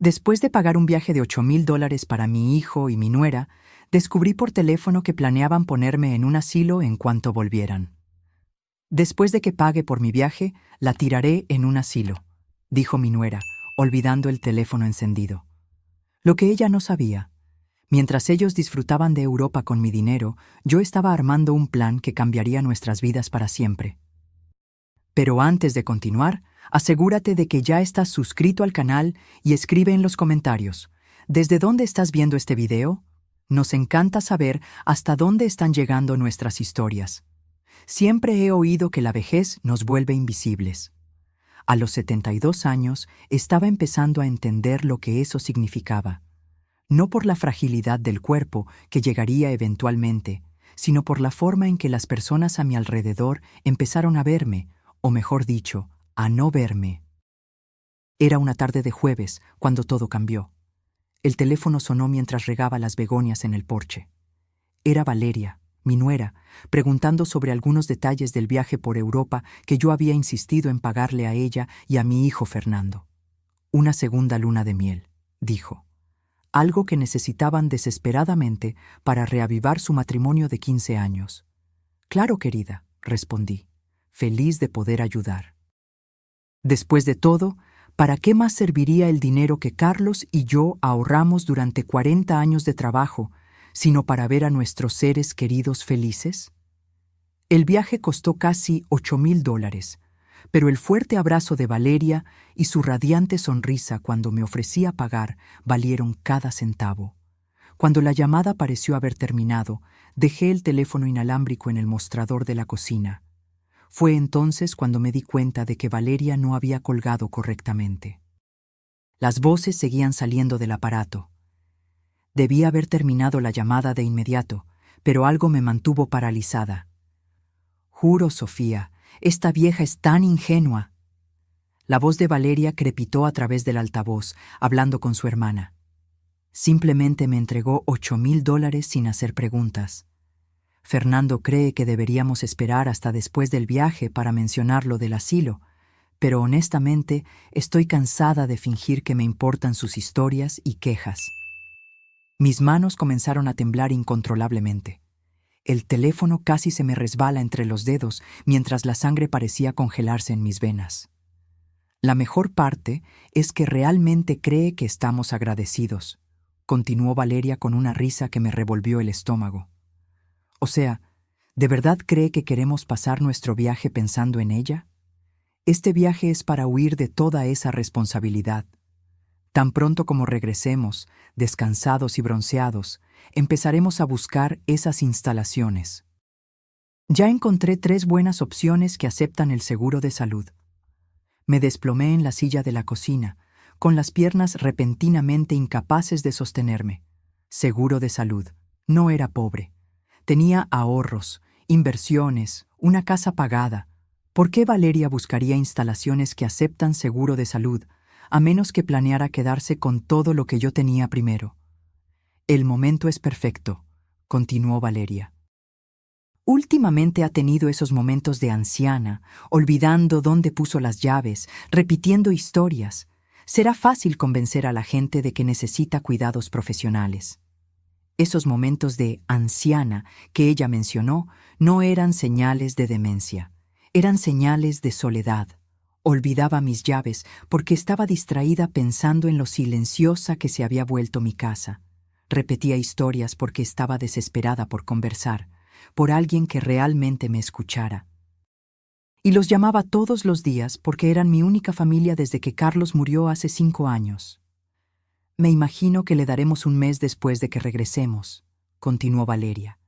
Después de pagar un viaje de $8,000 para mi hijo y mi nuera, descubrí por teléfono que planeaban ponerme en un asilo en cuanto volvieran. Después de que pague por mi viaje, la tiraré en un asilo, dijo mi nuera, olvidando el teléfono encendido. Lo que ella no sabía, mientras ellos disfrutaban de Europa con mi dinero, yo estaba armando un plan que cambiaría nuestras vidas para siempre. Pero antes de continuar, asegúrate de que ya estás suscrito al canal y escribe en los comentarios, ¿desde dónde estás viendo este video? Nos encanta saber hasta dónde están llegando nuestras historias. Siempre he oído que la vejez nos vuelve invisibles. A los 72 años estaba empezando a entender lo que eso significaba. No por la fragilidad del cuerpo, que llegaría eventualmente, sino por la forma en que las personas a mi alrededor empezaron a verme, o mejor dicho, a no verme. Era una tarde de jueves cuando todo cambió. El teléfono sonó mientras regaba las begonias en el porche. Era Valeria, mi nuera, preguntando sobre algunos detalles del viaje por Europa que yo había insistido en pagarle a ella y a mi hijo Fernando. Una segunda luna de miel, dijo. Algo que necesitaban desesperadamente para reavivar su matrimonio de 15 años. Claro, querida, respondí, feliz de poder ayudar. Después de todo, ¿para qué más serviría el dinero que Carlos y yo ahorramos durante 40 años de trabajo, sino para ver a nuestros seres queridos felices? El viaje costó casi $8,000, pero el fuerte abrazo de Valeria y su radiante sonrisa cuando me ofrecía pagar valieron cada centavo. Cuando la llamada pareció haber terminado, dejé el teléfono inalámbrico en el mostrador de la cocina. Fue entonces cuando me di cuenta de que Valeria no había colgado correctamente. Las voces seguían saliendo del aparato. Debía haber terminado la llamada de inmediato, pero algo me mantuvo paralizada. Juro, Sofía, esta vieja es tan ingenua. La voz de Valeria crepitó a través del altavoz, hablando con su hermana. Simplemente me entregó $8,000 sin hacer preguntas. Fernando cree que deberíamos esperar hasta después del viaje para mencionar lo del asilo, pero honestamente estoy cansada de fingir que me importan sus historias y quejas. Mis manos comenzaron a temblar incontrolablemente. El teléfono casi se me resbala entre los dedos mientras la sangre parecía congelarse en mis venas. La mejor parte es que realmente cree que estamos agradecidos, continuó Valeria con una risa que me revolvió el estómago. O sea, ¿de verdad cree que queremos pasar nuestro viaje pensando en ella? Este viaje es para huir de toda esa responsabilidad. Tan pronto como regresemos, descansados y bronceados, empezaremos a buscar esas instalaciones. Ya encontré 3 buenas opciones que aceptan el seguro de salud. Me desplomé en la silla de la cocina, con las piernas repentinamente incapaces de sostenerme. Seguro de salud. No era pobre. Tenía ahorros, inversiones, una casa pagada. ¿Por qué Valeria buscaría instalaciones que aceptan seguro de salud, a menos que planeara quedarse con todo lo que yo tenía primero? El momento es perfecto, continuó Valeria. Últimamente ha tenido esos momentos de anciana, olvidando dónde puso las llaves, repitiendo historias. Será fácil convencer a la gente de que necesita cuidados profesionales. Esos momentos de anciana que ella mencionó no eran señales de demencia, eran señales de soledad. Olvidaba mis llaves porque estaba distraída pensando en lo silenciosa que se había vuelto mi casa. Repetía historias porque estaba desesperada por conversar, por alguien que realmente me escuchara. Y los llamaba todos los días porque eran mi única familia desde que Carlos murió hace 5 años. Me imagino que le daremos un mes después de que regresemos, continuó Valeria.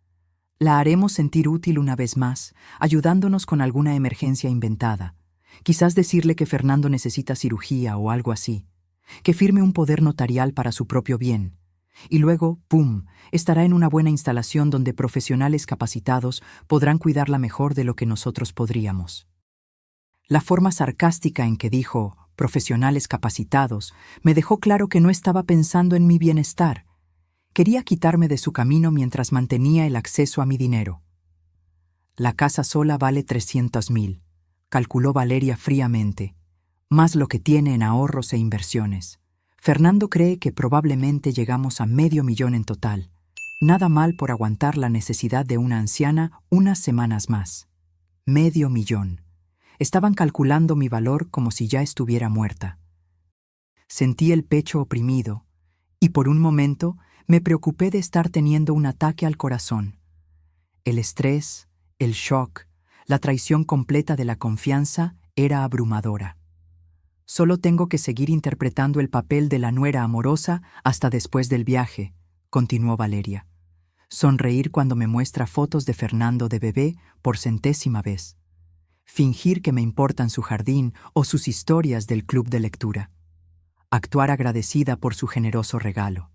La haremos sentir útil una vez más, ayudándonos con alguna emergencia inventada. Quizás decirle que Fernando necesita cirugía o algo así, que firme un poder notarial para su propio bien. Y luego, ¡pum!, estará en una buena instalación donde profesionales capacitados podrán cuidarla mejor de lo que nosotros podríamos. La forma sarcástica en que dijo «profesionales capacitados» me dejó claro que no estaba pensando en mi bienestar. Quería quitarme de su camino mientras mantenía el acceso a mi dinero. La casa sola vale 300,000, calculó Valeria fríamente, más lo que tiene en ahorros e inversiones. Fernando cree que probablemente llegamos a $500,000 en total. Nada mal por aguantar la necesidad de una anciana unas semanas más. $500,000. Estaban calculando mi valor como si ya estuviera muerta. Sentí el pecho oprimido, y por un momento me preocupé de estar teniendo un ataque al corazón. El estrés, el shock, la traición completa de la confianza era abrumadora. Solo tengo que seguir interpretando el papel de la nuera amorosa hasta después del viaje, continuó Valeria. Sonreír cuando me muestra fotos de Fernando de bebé por 100ª vez. Fingir que me importan su jardín o sus historias del club de lectura. Actuar agradecida por su generoso regalo.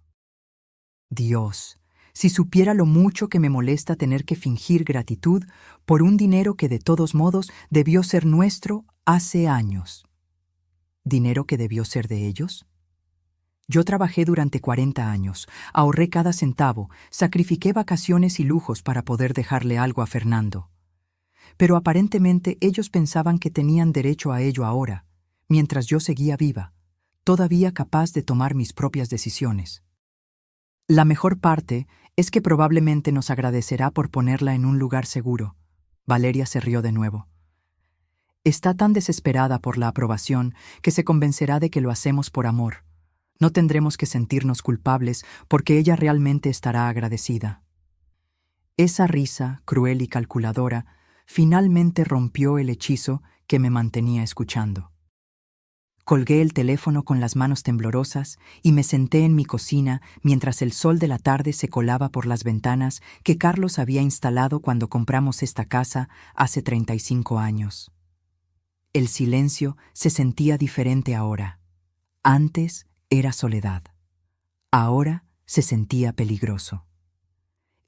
Dios, si supiera lo mucho que me molesta tener que fingir gratitud por un dinero que de todos modos debió ser nuestro hace años. ¿Dinero que debió ser de ellos? Yo trabajé durante 40 años, ahorré cada centavo, sacrifiqué vacaciones y lujos para poder dejarle algo a Fernando. Pero aparentemente ellos pensaban que tenían derecho a ello ahora, mientras yo seguía viva, todavía capaz de tomar mis propias decisiones. La mejor parte es que probablemente nos agradecerá por ponerla en un lugar seguro. Valeria se rió de nuevo. Está tan desesperada por la aprobación que se convencerá de que lo hacemos por amor. No tendremos que sentirnos culpables porque ella realmente estará agradecida. Esa risa, cruel y calculadora, finalmente rompió el hechizo que me mantenía escuchando. Colgué el teléfono con las manos temblorosas y me senté en mi cocina mientras el sol de la tarde se colaba por las ventanas que Carlos había instalado cuando compramos esta casa hace 35 años. El silencio se sentía diferente ahora. Antes era soledad. Ahora se sentía peligroso.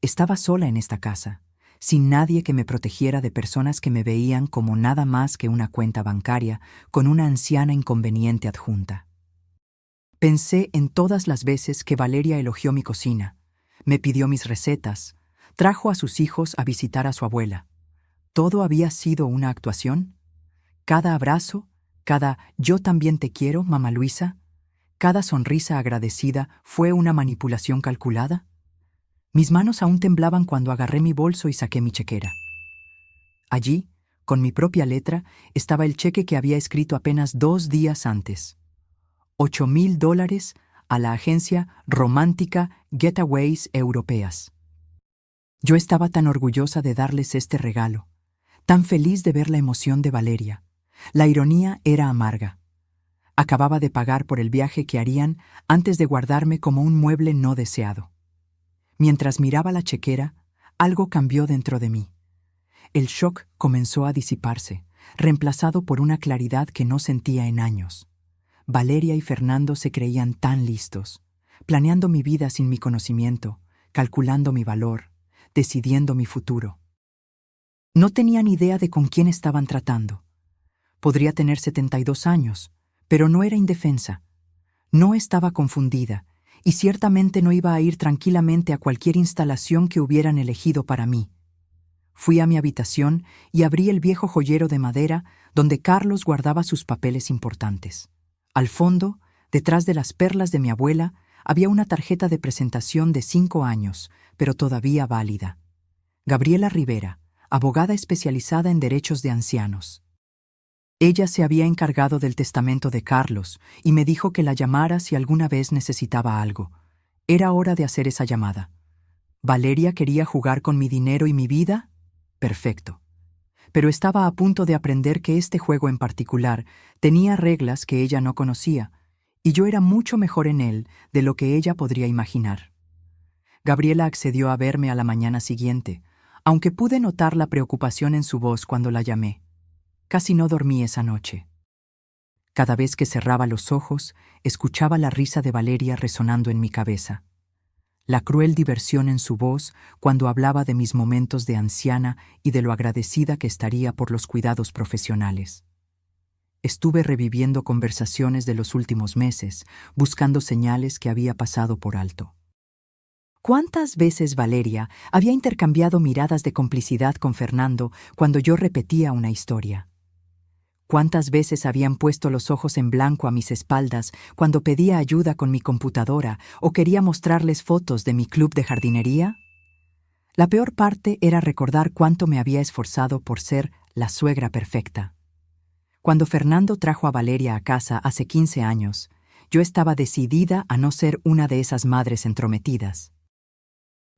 Estaba sola en esta casa, sin nadie que me protegiera de personas que me veían como nada más que una cuenta bancaria con una anciana inconveniente adjunta. Pensé en todas las veces que Valeria elogió mi cocina, me pidió mis recetas, trajo a sus hijos a visitar a su abuela. ¿Todo había sido una actuación? Cada abrazo, cada «yo también te quiero, mamá Luisa», cada sonrisa agradecida fue una manipulación calculada. Mis manos aún temblaban cuando agarré mi bolso y saqué mi chequera. Allí, con mi propia letra, estaba el cheque que había escrito apenas 2 días antes. $8,000 a la agencia romántica Getaways Europeas. Yo estaba tan orgullosa de darles este regalo, tan feliz de ver la emoción de Valeria. La ironía era amarga. Acababa de pagar por el viaje que harían antes de guardarme como un mueble no deseado. Mientras miraba la chequera, algo cambió dentro de mí. El shock comenzó a disiparse, reemplazado por una claridad que no sentía en años. Valeria y Fernando se creían tan listos, planeando mi vida sin mi conocimiento, calculando mi valor, decidiendo mi futuro. No tenían idea de con quién estaban tratando. Podría tener 72 años, pero no era indefensa. No estaba confundida, y ciertamente no iba a ir tranquilamente a cualquier instalación que hubieran elegido para mí. Fui a mi habitación y abrí el viejo joyero de madera donde Carlos guardaba sus papeles importantes. Al fondo, detrás de las perlas de mi abuela, había una tarjeta de presentación de 5 años, pero todavía válida. Gabriela Rivera, abogada especializada en derechos de ancianos. Ella se había encargado del testamento de Carlos y me dijo que la llamara si alguna vez necesitaba algo. Era hora de hacer esa llamada. ¿Valeria quería jugar con mi dinero y mi vida? Perfecto. Pero estaba a punto de aprender que este juego en particular tenía reglas que ella no conocía, y yo era mucho mejor en él de lo que ella podría imaginar. Gabriela accedió a verme a la mañana siguiente, aunque pude notar la preocupación en su voz cuando la llamé. Casi no dormí esa noche. Cada vez que cerraba los ojos, escuchaba la risa de Valeria resonando en mi cabeza. La cruel diversión en su voz cuando hablaba de mis momentos de anciana y de lo agradecida que estaría por los cuidados profesionales. Estuve reviviendo conversaciones de los últimos meses, buscando señales que había pasado por alto. ¿Cuántas veces Valeria había intercambiado miradas de complicidad con Fernando cuando yo repetía una historia? ¿Cuántas veces habían puesto los ojos en blanco a mis espaldas cuando pedía ayuda con mi computadora o quería mostrarles fotos de mi club de jardinería? La peor parte era recordar cuánto me había esforzado por ser la suegra perfecta. Cuando Fernando trajo a Valeria a casa hace 15 años, yo estaba decidida a no ser una de esas madres entrometidas.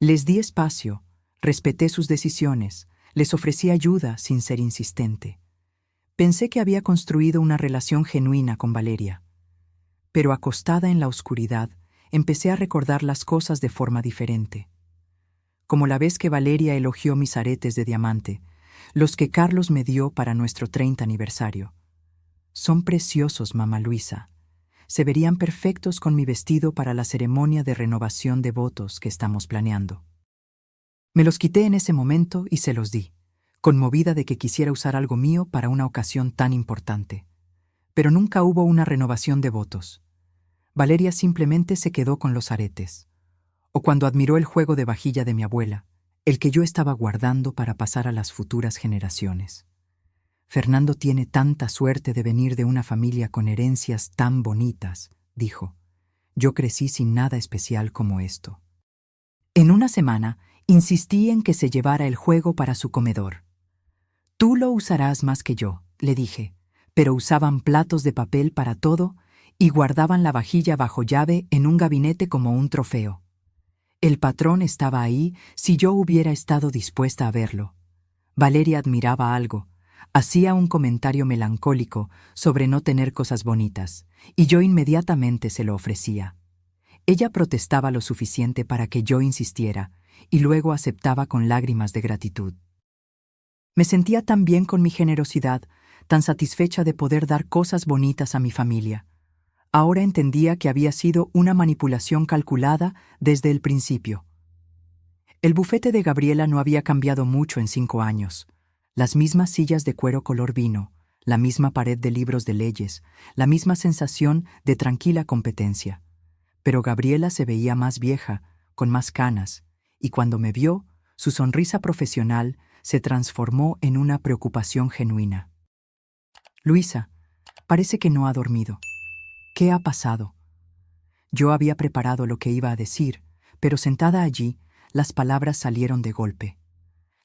Les di espacio, respeté sus decisiones, les ofrecí ayuda sin ser insistente. Pensé que había construido una relación genuina con Valeria. Pero acostada en la oscuridad, empecé a recordar las cosas de forma diferente. Como la vez que Valeria elogió mis aretes de diamante, los que Carlos me dio para nuestro 30 aniversario. Son preciosos, mamá Luisa. Se verían perfectos con mi vestido para la ceremonia de renovación de votos que estamos planeando. Me los quité en ese momento y se los di, conmovida de que quisiera usar algo mío para una ocasión tan importante. Pero nunca hubo una renovación de votos. Valeria simplemente se quedó con los aretes. O cuando admiró el juego de vajilla de mi abuela, el que yo estaba guardando para pasar a las futuras generaciones. Fernando tiene tanta suerte de venir de una familia con herencias tan bonitas, dijo. Yo crecí sin nada especial como esto. En una semana, insistí en que se llevara el juego para su comedor. Tú lo usarás más que yo, le dije, pero usaban platos de papel para todo y guardaban la vajilla bajo llave en un gabinete como un trofeo. El patrón estaba ahí si yo hubiera estado dispuesta a verlo. Valeria admiraba algo, hacía un comentario melancólico sobre no tener cosas bonitas, y yo inmediatamente se lo ofrecía. Ella protestaba lo suficiente para que yo insistiera, y luego aceptaba con lágrimas de gratitud. Me sentía tan bien con mi generosidad, tan satisfecha de poder dar cosas bonitas a mi familia. Ahora entendía que había sido una manipulación calculada desde el principio. El bufete de Gabriela no había cambiado mucho en 5 años. Las mismas sillas de cuero color vino, la misma pared de libros de leyes, la misma sensación de tranquila competencia. Pero Gabriela se veía más vieja, con más canas, y cuando me vio, su sonrisa profesional se transformó en una preocupación genuina. Luisa, parece que no ha dormido. ¿Qué ha pasado? Yo había preparado lo que iba a decir, pero sentada allí, las palabras salieron de golpe.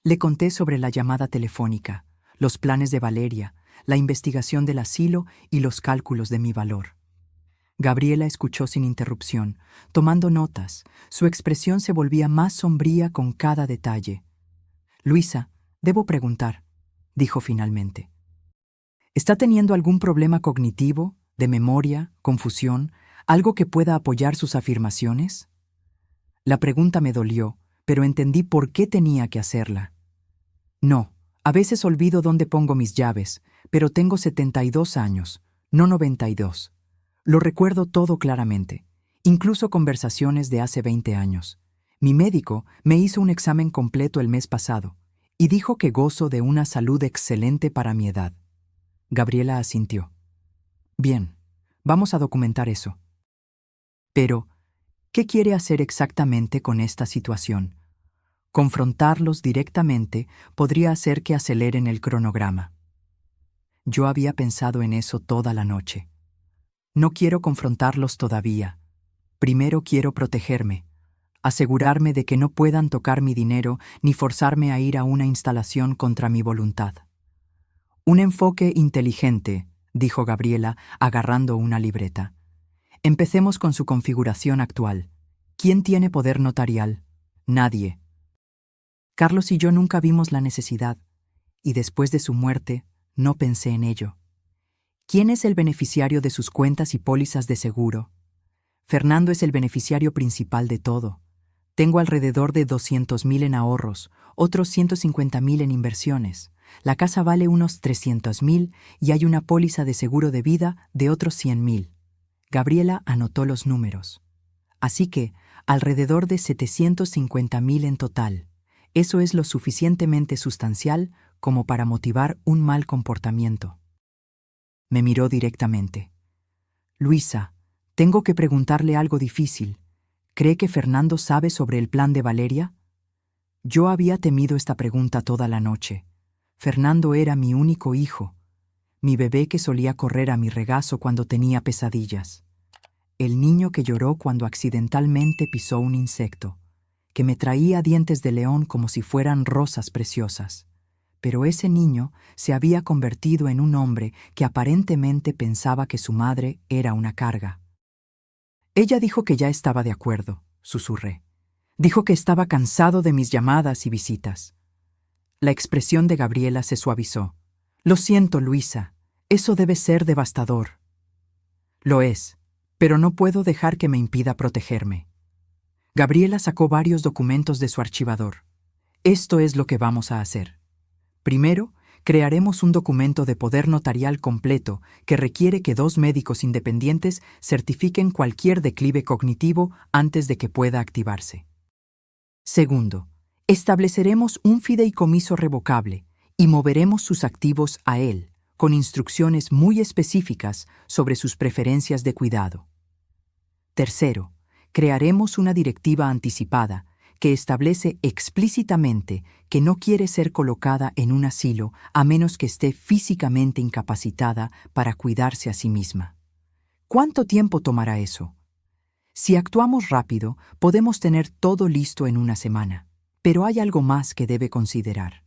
Le conté sobre la llamada telefónica, los planes de Valeria, la investigación del asilo y los cálculos de mi valor. Gabriela escuchó sin interrupción, tomando notas. Su expresión se volvía más sombría con cada detalle. Luisa, debo preguntar, dijo finalmente. ¿Está teniendo algún problema cognitivo, de memoria, confusión, algo que pueda apoyar sus afirmaciones? La pregunta me dolió, pero entendí por qué tenía que hacerla. No, a veces olvido dónde pongo mis llaves, pero tengo 72 años, no 92. Lo recuerdo todo claramente, incluso conversaciones de hace 20 años. Mi médico me hizo un examen completo el mes pasado y dijo que gozo de una salud excelente para mi edad. Gabriela asintió. Bien, vamos a documentar eso. Pero, ¿qué quiere hacer exactamente con esta situación? Confrontarlos directamente podría hacer que aceleren el cronograma. Yo había pensado en eso toda la noche. No quiero confrontarlos todavía. Primero quiero protegerme, asegurarme de que no puedan tocar mi dinero ni forzarme a ir a una instalación contra mi voluntad. Un enfoque inteligente, dijo Gabriela, agarrando una libreta. Empecemos con su configuración actual. ¿Quién tiene poder notarial? Nadie. Carlos y yo nunca vimos la necesidad, y después de su muerte, no pensé en ello. ¿Quién es el beneficiario de sus cuentas y pólizas de seguro? Fernando es el beneficiario principal de todo. Tengo alrededor de 200,000 en ahorros, otros 150,000 en inversiones. La casa vale unos 300,000 y hay una póliza de seguro de vida de otros 100,000. Gabriela anotó los números. Así que, alrededor de 750,000 en total. Eso es lo suficientemente sustancial como para motivar un mal comportamiento. Me miró directamente. Luisa, tengo que preguntarle algo difícil. ¿Cree que Fernando sabe sobre el plan de Valeria? Yo había temido esta pregunta toda la noche. Fernando era mi único hijo. mi bebé que solía correr a mi regazo cuando tenía pesadillas, el niño que lloró cuando accidentalmente pisó un insecto, que me traía dientes de león como si fueran rosas preciosas. Pero ese niño se había convertido en un hombre que aparentemente pensaba que su madre era una carga. Ella dijo que ya estaba de acuerdo, susurré. Dijo que estaba cansado de mis llamadas y visitas. La expresión de Gabriela se suavizó. Lo siento, Luisa, eso debe ser devastador. Lo es, pero no puedo dejar que me impida protegerme. Gabriela sacó varios documentos de su archivador. Esto es lo que vamos a hacer. Primero, crearemos un documento de poder notarial completo que requiere que 2 médicos independientes certifiquen cualquier declive cognitivo antes de que pueda activarse. Segundo, estableceremos un fideicomiso revocable y moveremos sus activos a él, con instrucciones muy específicas sobre sus preferencias de cuidado. Tercero, crearemos una directiva anticipada que establece explícitamente que no quiere ser colocada en un asilo a menos que esté físicamente incapacitada para cuidarse a sí misma. ¿Cuánto tiempo tomará eso? Si actuamos rápido, podemos tener todo listo en una semana, pero hay algo más que debe considerar.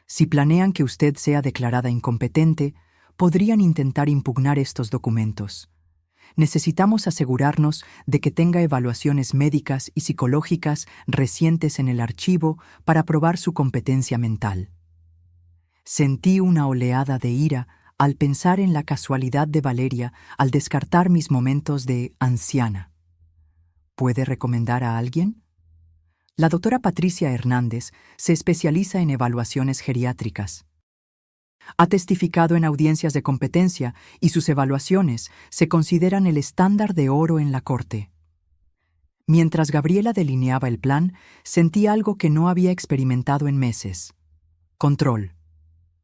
Si planean que usted sea declarada incompetente, podrían intentar impugnar estos documentos. Necesitamos asegurarnos de que tenga evaluaciones médicas y psicológicas recientes en el archivo para probar su competencia mental. Sentí una oleada de ira al pensar en la casualidad de Valeria al descartar mis momentos de anciana. ¿Puede recomendar a alguien? La doctora Patricia Hernández se especializa en evaluaciones geriátricas. Ha testificado en audiencias de competencia y sus evaluaciones se consideran el estándar de oro en la corte. Mientras Gabriela delineaba el plan, sentí algo que no había experimentado en meses. Control.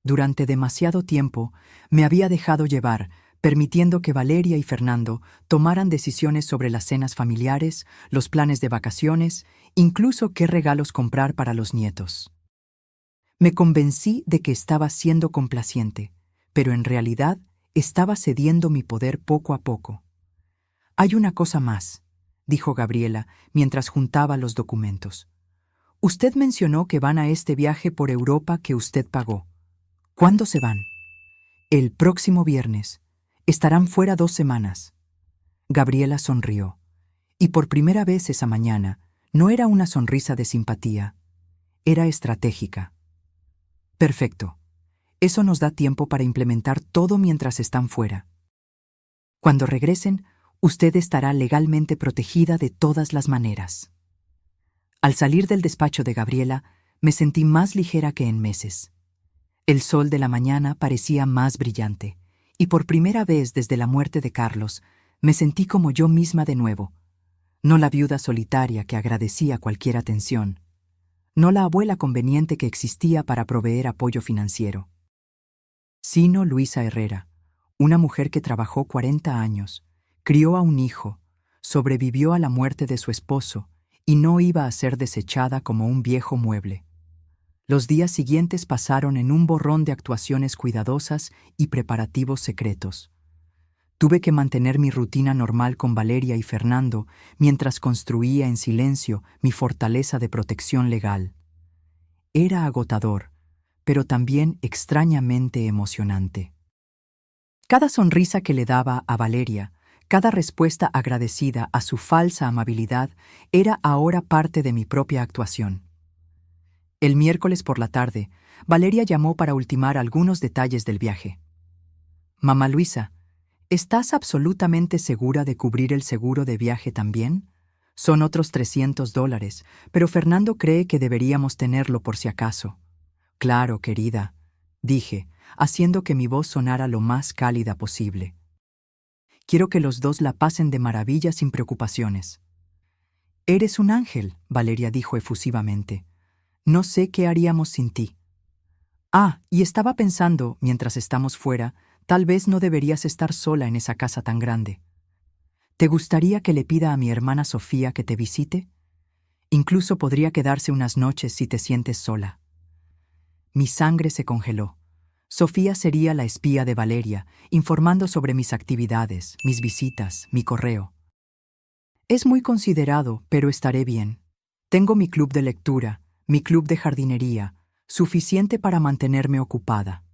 Durante demasiado tiempo me había dejado llevar, permitiendo que Valeria y Fernando tomaran decisiones sobre las cenas familiares, los planes de vacaciones, incluso qué regalos comprar para los nietos. Me convencí de que estaba siendo complaciente, pero en realidad estaba cediendo mi poder poco a poco. Hay una cosa más, dijo Gabriela mientras juntaba los documentos. Usted mencionó que van a este viaje por Europa que usted pagó. ¿Cuándo se van? El próximo viernes. Estarán fuera 2 semanas. Gabriela sonrió, y por primera vez esa mañana no era una sonrisa de simpatía, era estratégica. Perfecto. Eso nos da tiempo para implementar todo mientras están fuera. Cuando regresen, usted estará legalmente protegida de todas las maneras. Al salir del despacho de Gabriela, me sentí más ligera que en meses. El sol de la mañana parecía más brillante, y por primera vez desde la muerte de Carlos, me sentí como yo misma de nuevo. No la viuda solitaria que agradecía cualquier atención. No la abuela conveniente que existía para proveer apoyo financiero. Sino Luisa Herrera, una mujer que trabajó 40 años, crió a un hijo, sobrevivió a la muerte de su esposo y no iba a ser desechada como un viejo mueble. Los días siguientes pasaron en un borrón de actuaciones cuidadosas y preparativos secretos. Tuve que mantener mi rutina normal con Valeria y Fernando mientras construía en silencio mi fortaleza de protección legal. Era agotador, pero también extrañamente emocionante. Cada sonrisa que le daba a Valeria, cada respuesta agradecida a su falsa amabilidad, era ahora parte de mi propia actuación. El miércoles por la tarde, Valeria llamó para ultimar algunos detalles del viaje. Mamá Luisa, ¿estás absolutamente segura de cubrir el seguro de viaje también? Son otros $300, pero Fernando cree que deberíamos tenerlo por si acaso. Claro, querida, dije, haciendo que mi voz sonara lo más cálida posible. Quiero que los dos la pasen de maravilla sin preocupaciones. Eres un ángel, Valeria dijo efusivamente. No sé qué haríamos sin ti. Y estaba pensando, mientras estamos fuera, tal vez no deberías estar sola en esa casa tan grande. ¿Te gustaría que le pida a mi hermana Sofía que te visite? Incluso podría quedarse unas noches si te sientes sola. Mi sangre se congeló. Sofía sería la espía de Valeria, informando sobre mis actividades, mis visitas, mi correo. Es muy considerado, pero estaré bien. Tengo mi club de lectura, mi club de jardinería, suficiente para mantenerme ocupada.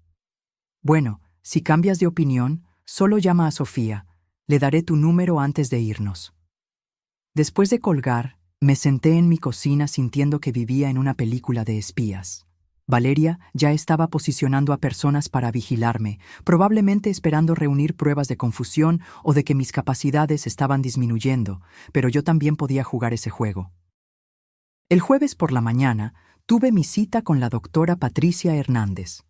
Bueno, si cambias de opinión, solo llama a Sofía. Le daré tu número antes de irnos. Después de colgar, me senté en mi cocina sintiendo que vivía en una película de espías. Valeria ya estaba posicionando a personas para vigilarme, probablemente esperando reunir pruebas de confusión o de que mis capacidades estaban disminuyendo, pero yo también podía jugar ese juego. El jueves por la mañana tuve mi cita con la doctora Patricia Hernández.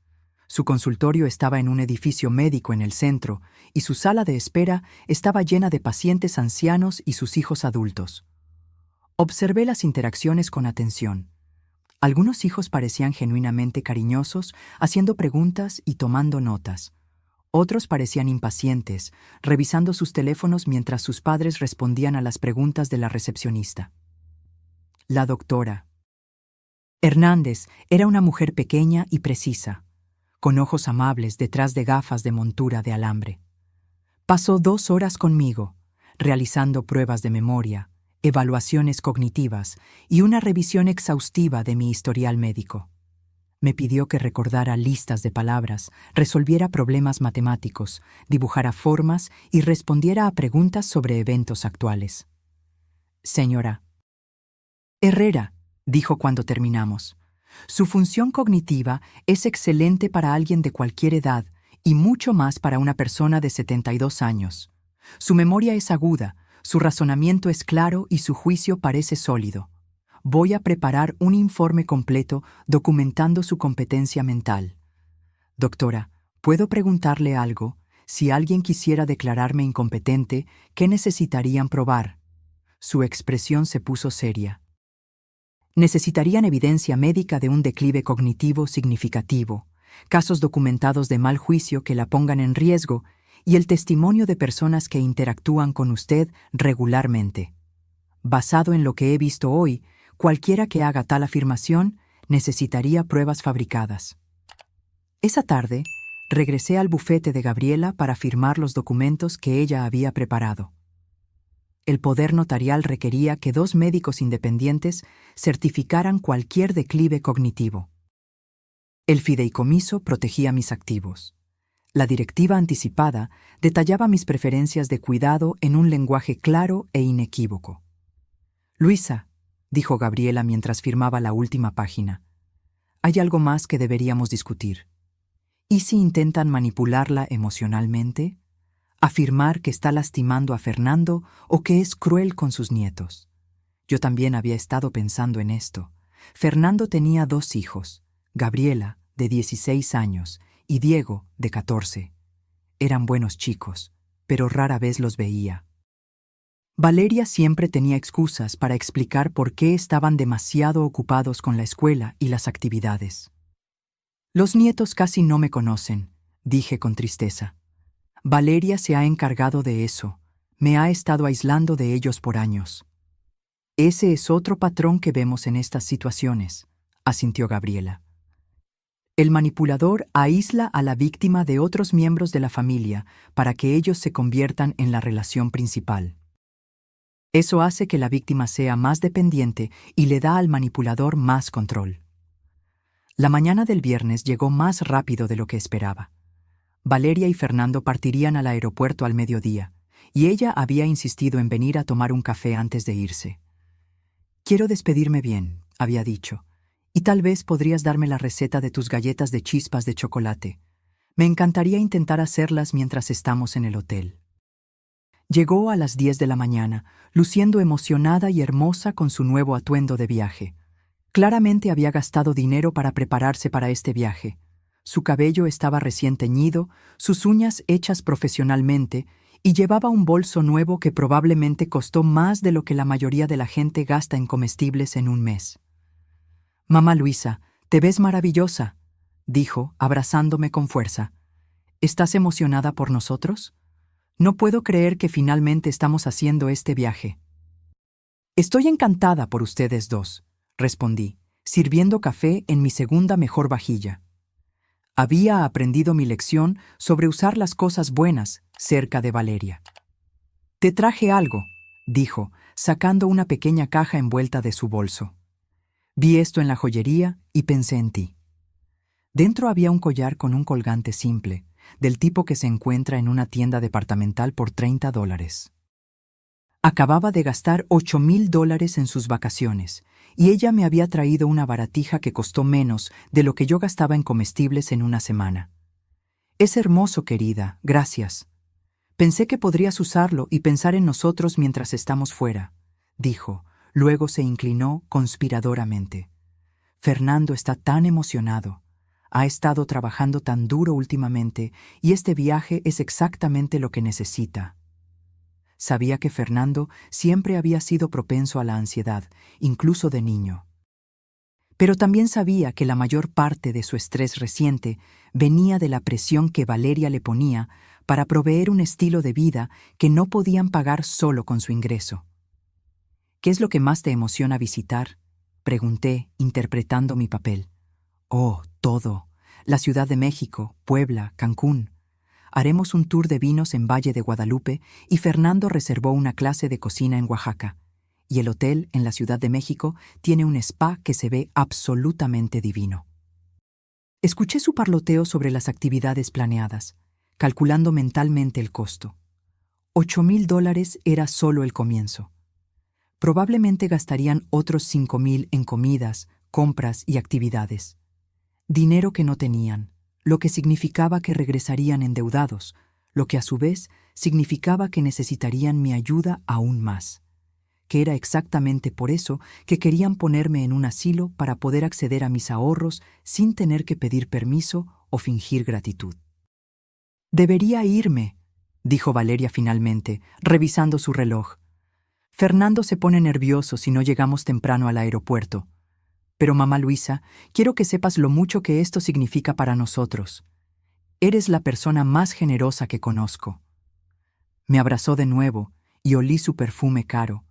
Su consultorio estaba en un edificio médico en el centro y su sala de espera estaba llena de pacientes ancianos y sus hijos adultos. Observé las interacciones con atención. Algunos hijos parecían genuinamente cariñosos, haciendo preguntas y tomando notas. Otros parecían impacientes, revisando sus teléfonos mientras sus padres respondían a las preguntas de la recepcionista. La doctora Hernández era una mujer pequeña y precisa, con ojos amables detrás de gafas de montura de alambre. Pasó 2 horas conmigo, realizando pruebas de memoria, evaluaciones cognitivas y una revisión exhaustiva de mi historial médico. Me pidió que recordara listas de palabras, resolviera problemas matemáticos, dibujara formas y respondiera a preguntas sobre eventos actuales. Señora Herrera, dijo cuando terminamos, su función cognitiva es excelente para alguien de cualquier edad y mucho más para una persona de 72 años. Su memoria es aguda, su razonamiento es claro y su juicio parece sólido. Voy a preparar un informe completo documentando su competencia mental. Doctora, ¿puedo preguntarle algo? Si alguien quisiera declararme incompetente, ¿qué necesitarían probar? Su expresión se puso seria. Necesitarían evidencia médica de un declive cognitivo significativo, casos documentados de mal juicio que la pongan en riesgo y el testimonio de personas que interactúan con usted regularmente. Basado en lo que he visto hoy, cualquiera que haga tal afirmación necesitaría pruebas fabricadas. Esa tarde, regresé al bufete de Gabriela para firmar los documentos que ella había preparado. El poder notarial requería que 2 médicos independientes certificaran cualquier declive cognitivo. El fideicomiso protegía mis activos. La directiva anticipada detallaba mis preferencias de cuidado en un lenguaje claro e inequívoco. Luisa, dijo Gabriela mientras firmaba la última página, hay algo más que deberíamos discutir. ¿Y si intentan manipularla emocionalmente? Afirmar que está lastimando a Fernando o que es cruel con sus nietos. Yo también había estado pensando en esto. Fernando tenía 2 hijos, Gabriela, de 16 años, y Diego, de 14. Eran buenos chicos, pero rara vez los veía. Valeria siempre tenía excusas para explicar por qué estaban demasiado ocupados con la escuela y las actividades. Los nietos casi no me conocen, dije con tristeza. Valeria se ha encargado de eso. Me ha estado aislando de ellos por años. Ese es otro patrón que vemos en estas situaciones, asintió Gabriela. El manipulador aísla a la víctima de otros miembros de la familia para que ellos se conviertan en la relación principal. Eso hace que la víctima sea más dependiente y le da al manipulador más control. La mañana del viernes llegó más rápido de lo que esperaba. Valeria y Fernando partirían al aeropuerto al mediodía, y ella había insistido en venir a tomar un café antes de irse. Quiero despedirme bien, había dicho, y tal vez podrías darme la receta de tus galletas de chispas de chocolate. Me encantaría intentar hacerlas mientras estamos en el hotel. Llegó a las 10 de la mañana, luciendo emocionada y hermosa con su nuevo atuendo de viaje. Claramente había gastado dinero para prepararse para este viaje. Su cabello estaba recién teñido, sus uñas hechas profesionalmente, y llevaba un bolso nuevo que probablemente costó más de lo que la mayoría de la gente gasta en comestibles en un mes. «Mamá Luisa, te ves maravillosa», dijo, abrazándome con fuerza. «¿Estás emocionada por nosotros? No puedo creer que finalmente estamos haciendo este viaje». «Estoy encantada por ustedes dos», respondí, sirviendo café en mi segunda mejor vajilla. Había aprendido mi lección sobre usar las cosas buenas cerca de Valeria. «Te traje algo», dijo, sacando una pequeña caja envuelta de su bolso. Vi esto en la joyería y pensé en ti. Dentro había un collar con un colgante simple, del tipo que se encuentra en una tienda departamental por $30. Acababa de gastar $8,000 en sus vacaciones, y ella me había traído una baratija que costó menos de lo que yo gastaba en comestibles en una semana. «Es hermoso, querida, gracias. Pensé que podrías usarlo y pensar en nosotros mientras estamos fuera», dijo. Luego se inclinó conspiradoramente. «Fernando está tan emocionado. Ha estado trabajando tan duro últimamente y este viaje es exactamente lo que necesita». Sabía que Fernando siempre había sido propenso a la ansiedad, incluso de niño. Pero también sabía que la mayor parte de su estrés reciente venía de la presión que Valeria le ponía para proveer un estilo de vida que no podían pagar solo con su ingreso. «¿Qué es lo que más te emociona visitar?», pregunté, interpretando mi papel. «Oh, todo. La Ciudad de México, Puebla, Cancún. Haremos un tour de vinos en Valle de Guadalupe y Fernando reservó una clase de cocina en Oaxaca. Y el hotel en la Ciudad de México tiene un spa que se ve absolutamente divino». Escuché su parloteo sobre las actividades planeadas, calculando mentalmente el costo. $8,000 era solo el comienzo. Probablemente gastarían otros 5,000 en comidas, compras y actividades. Dinero que no tenían, lo que significaba que regresarían endeudados, lo que a su vez significaba que necesitarían mi ayuda aún más, que era exactamente por eso que querían ponerme en un asilo para poder acceder a mis ahorros sin tener que pedir permiso o fingir gratitud. «Debería irme», dijo Valeria finalmente, revisando su reloj. «Fernando se pone nervioso si no llegamos temprano al aeropuerto. Pero mamá Luisa, quiero que sepas lo mucho que esto significa para nosotros. Eres la persona más generosa que conozco». Me abrazó de nuevo y olí su perfume caro.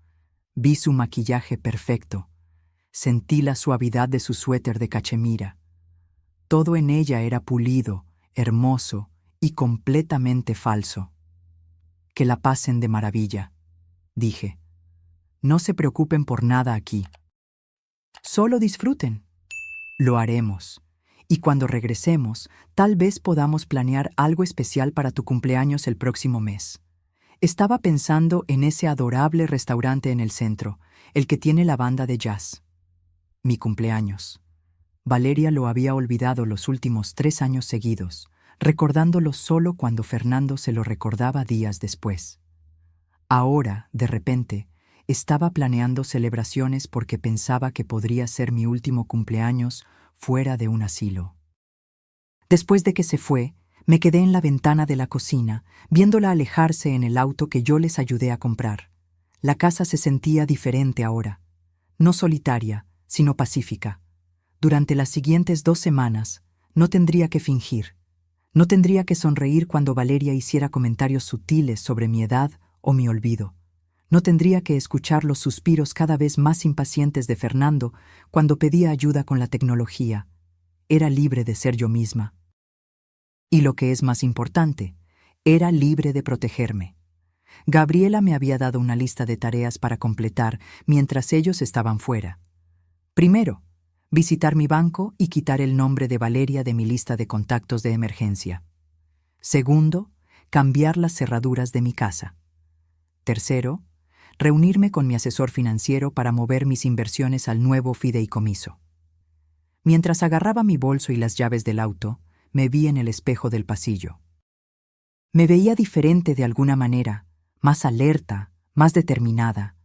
Vi su maquillaje perfecto. Sentí la suavidad de su suéter de cachemira. Todo en ella era pulido, hermoso y completamente falso. «Que la pasen de maravilla», dije. «No se preocupen por nada aquí. Solo disfruten». «Lo haremos. Y cuando regresemos, tal vez podamos planear algo especial para tu cumpleaños el próximo mes». Estaba pensando en ese adorable restaurante en el centro, el que tiene la banda de jazz. Mi cumpleaños. Valeria lo había olvidado los últimos 3 años seguidos, recordándolo solo cuando Fernando se lo recordaba días después. Ahora, de repente, estaba planeando celebraciones porque pensaba que podría ser mi último cumpleaños fuera de un asilo. Después de que se fue, me quedé en la ventana de la cocina, viéndola alejarse en el auto que yo les ayudé a comprar. La casa se sentía diferente ahora, no solitaria, sino pacífica. Durante las siguientes 2 semanas, no tendría que fingir. No tendría que sonreír cuando Valeria hiciera comentarios sutiles sobre mi edad o mi olvido. No tendría que escuchar los suspiros cada vez más impacientes de Fernando cuando pedía ayuda con la tecnología. Era libre de ser yo misma. Y lo que es más importante, era libre de protegerme. Gabriela me había dado una lista de tareas para completar mientras ellos estaban fuera. Primero, visitar mi banco y quitar el nombre de Valeria de mi lista de contactos de emergencia. Segundo, cambiar las cerraduras de mi casa. Tercero, reunirme con mi asesor financiero para mover mis inversiones al nuevo fideicomiso. Mientras agarraba mi bolso y las llaves del auto, me vi en el espejo del pasillo. Me veía diferente de alguna manera, más alerta, más determinada.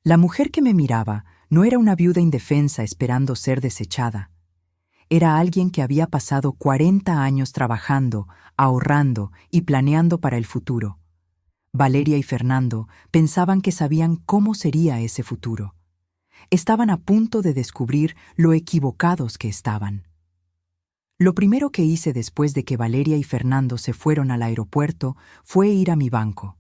La mujer que me miraba no era una viuda indefensa esperando ser desechada. Era alguien que había pasado 40 años trabajando, ahorrando y planeando para el futuro. Valeria y Fernando pensaban que sabían cómo sería ese futuro. Estaban a punto de descubrir lo equivocados que estaban. Lo primero que hice después de que Valeria y Fernando se fueron al aeropuerto fue ir a mi banco.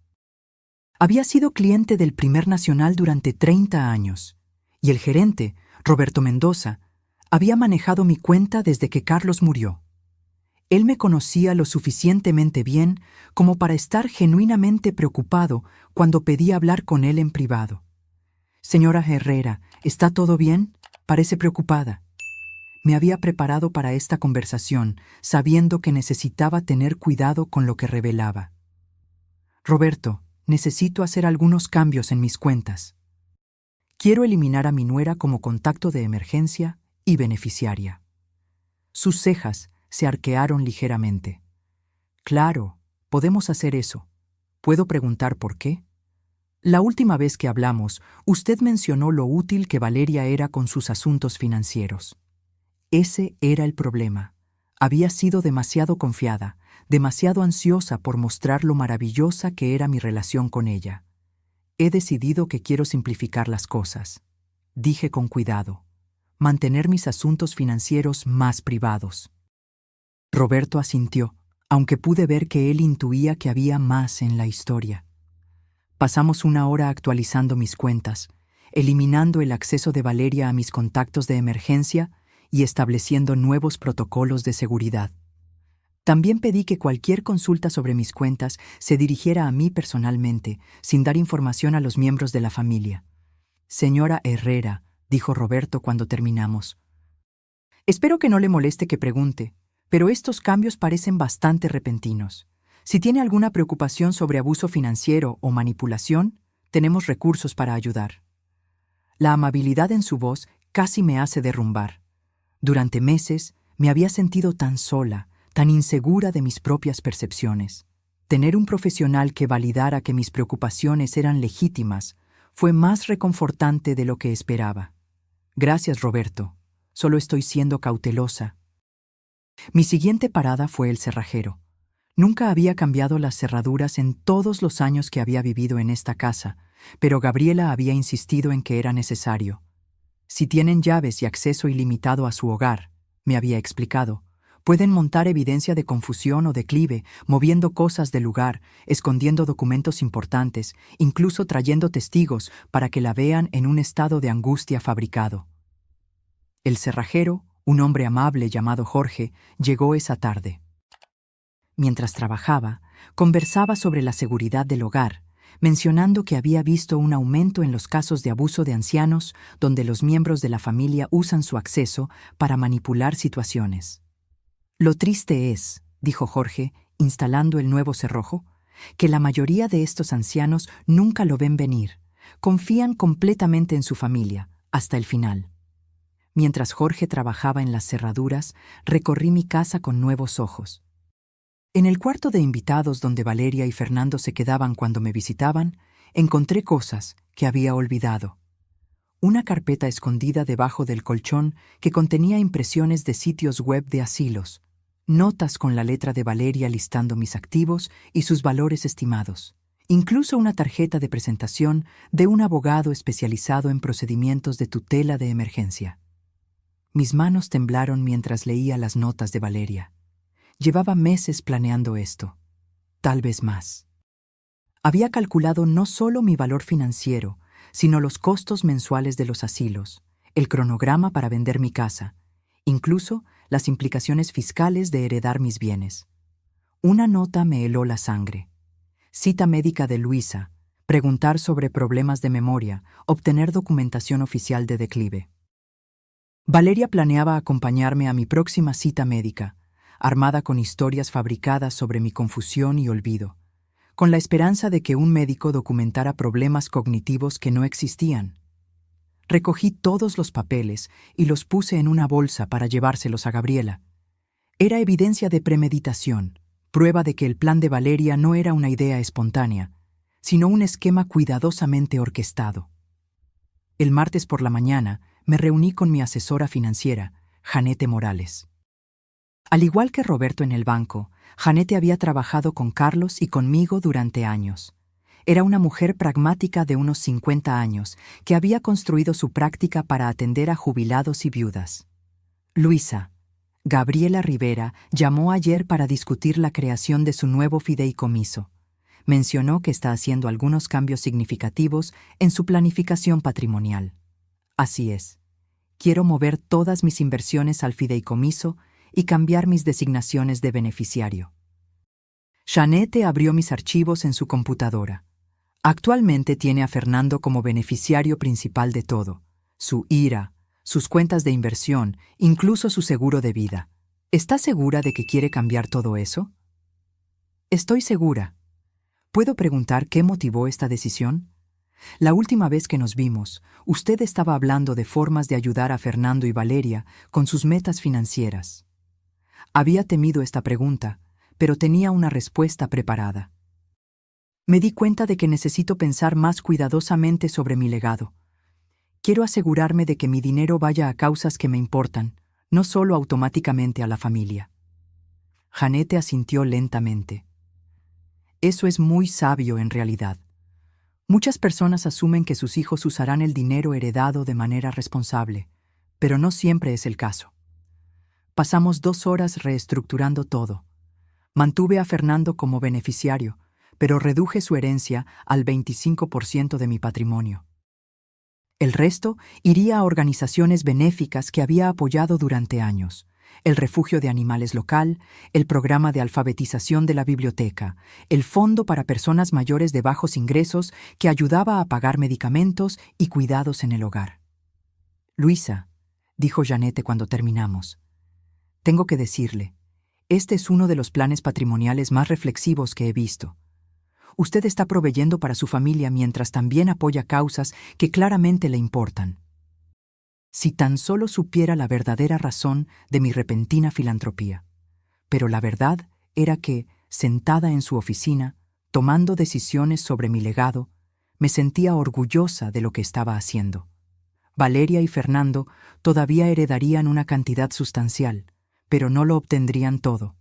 Había sido cliente del Primer Nacional durante 30 años, y el gerente, Roberto Mendoza, había manejado mi cuenta desde que Carlos murió. Él me conocía lo suficientemente bien como para estar genuinamente preocupado cuando pedí hablar con él en privado. «Señora Herrera, ¿está todo bien?», parece preocupada. Me había preparado para esta conversación, sabiendo que necesitaba tener cuidado con lo que revelaba. «Roberto, necesito hacer algunos cambios en mis cuentas. Quiero eliminar a mi nuera como contacto de emergencia y beneficiaria». Sus cejas se arquearon ligeramente. «Claro, podemos hacer eso. ¿Puedo preguntar por qué? La última vez que hablamos, usted mencionó lo útil que Valeria era con sus asuntos financieros. Ese era el problema. Había sido demasiado confiada, demasiado ansiosa por mostrar lo maravillosa que era mi relación con ella. He decidido que quiero simplificar las cosas. Dije con cuidado. Mantener mis asuntos financieros más privados». Roberto asintió, aunque pude ver que él intuía que había más en la historia. Pasamos una hora actualizando mis cuentas, eliminando el acceso de Valeria a mis contactos de emergencia y estableciendo nuevos protocolos de seguridad. También pedí que cualquier consulta sobre mis cuentas se dirigiera a mí personalmente, sin dar información a los miembros de la familia. «Señora Herrera», dijo Roberto cuando terminamos. «Espero que no le moleste que pregunte, pero estos cambios parecen bastante repentinos. Si tiene alguna preocupación sobre abuso financiero o manipulación, tenemos recursos para ayudar». La amabilidad en su voz casi me hace derrumbar. Durante meses me había sentido tan sola, tan insegura de mis propias percepciones. Tener un profesional que validara que mis preocupaciones eran legítimas fue más reconfortante de lo que esperaba. «Gracias, Roberto. Solo estoy siendo cautelosa». Mi siguiente parada fue el cerrajero. Nunca había cambiado las cerraduras en todos los años que había vivido en esta casa, pero Gabriela había insistido en que era necesario. «Si tienen llaves y acceso ilimitado a su hogar», me había explicado, «pueden montar evidencia de confusión o declive, moviendo cosas del lugar, escondiendo documentos importantes, incluso trayendo testigos para que la vean en un estado de angustia fabricado». El cerrajero, un hombre amable llamado Jorge, llegó esa tarde. Mientras trabajaba, conversaba sobre la seguridad del hogar, mencionando que había visto un aumento en los casos de abuso de ancianos donde los miembros de la familia usan su acceso para manipular situaciones. «Lo triste es», dijo Jorge, instalando el nuevo cerrojo, «que la mayoría de estos ancianos nunca lo ven venir. Confían completamente en su familia, hasta el final». Mientras Jorge trabajaba en las cerraduras, recorrí mi casa con nuevos ojos. En el cuarto de invitados donde Valeria y Fernando se quedaban cuando me visitaban, encontré cosas que había olvidado. Una carpeta escondida debajo del colchón que contenía impresiones de sitios web de asilos, notas con la letra de Valeria listando mis activos y sus valores estimados, incluso una tarjeta de presentación de un abogado especializado en procedimientos de tutela de emergencia. Mis manos temblaron mientras leía las notas de Valeria. Llevaba meses planeando esto, tal vez más. Había calculado no solo mi valor financiero, sino los costos mensuales de los asilos, el cronograma para vender mi casa, incluso las implicaciones fiscales de heredar mis bienes. Una nota me heló la sangre. Cita médica de Luisa, preguntar sobre problemas de memoria, obtener documentación oficial de declive. Valeria planeaba acompañarme a mi próxima cita médica, armada con historias fabricadas sobre mi confusión y olvido, con la esperanza de que un médico documentara problemas cognitivos que no existían. Recogí todos los papeles y los puse en una bolsa para llevárselos a Gabriela. Era evidencia de premeditación, prueba de que el plan de Valeria no era una idea espontánea, sino un esquema cuidadosamente orquestado. El martes por la mañana me reuní con mi asesora financiera, Janete Morales. Al igual que Roberto en el banco, Janete había trabajado con Carlos y conmigo durante años. Era una mujer pragmática de unos 50 años que había construido su práctica para atender a jubilados y viudas. Luisa, Gabriela Rivera, llamó ayer para discutir la creación de su nuevo fideicomiso. Mencionó que está haciendo algunos cambios significativos en su planificación patrimonial. Así es. Quiero mover todas mis inversiones al fideicomiso y cambiar mis designaciones de beneficiario. Jeanette abrió mis archivos en su computadora. Actualmente tiene a Fernando como beneficiario principal de todo: su IRA, sus cuentas de inversión, incluso su seguro de vida. ¿Está segura de que quiere cambiar todo eso? Estoy segura. ¿Puedo preguntar qué motivó esta decisión? La última vez que nos vimos, usted estaba hablando de formas de ayudar a Fernando y Valeria con sus metas financieras. Había temido esta pregunta, pero tenía una respuesta preparada. Me di cuenta de que necesito pensar más cuidadosamente sobre mi legado. Quiero asegurarme de que mi dinero vaya a causas que me importan, no solo automáticamente a la familia. Jeanette asintió lentamente. Eso es muy sabio en realidad. Muchas personas asumen que sus hijos usarán el dinero heredado de manera responsable, pero no siempre es el caso. Pasamos 2 horas reestructurando todo. Mantuve a Fernando como beneficiario, pero reduje su herencia al 25% de mi patrimonio. El resto iría a organizaciones benéficas que había apoyado durante años: el refugio de animales local, el programa de alfabetización de la biblioteca, el fondo para personas mayores de bajos ingresos que ayudaba a pagar medicamentos y cuidados en el hogar. Luisa, dijo Jeanette cuando terminamos, tengo que decirle, este es uno de los planes patrimoniales más reflexivos que he visto. Usted está proveyendo para su familia mientras también apoya causas que claramente le importan. Si tan solo supiera la verdadera razón de mi repentina filantropía. Pero la verdad era que, sentada en su oficina, tomando decisiones sobre mi legado, me sentía orgullosa de lo que estaba haciendo. Valeria y Fernando todavía heredarían una cantidad sustancial, pero no lo obtendrían todo,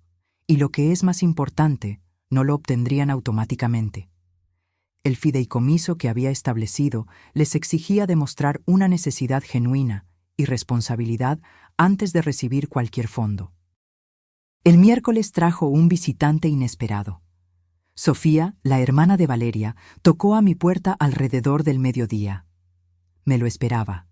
y lo que es más importante, no lo obtendrían automáticamente. El fideicomiso que había establecido les exigía demostrar una necesidad genuina y responsabilidad antes de recibir cualquier fondo. El miércoles trajo un visitante inesperado. Sofía, la hermana de Valeria, tocó a mi puerta alrededor del mediodía. Me lo esperaba.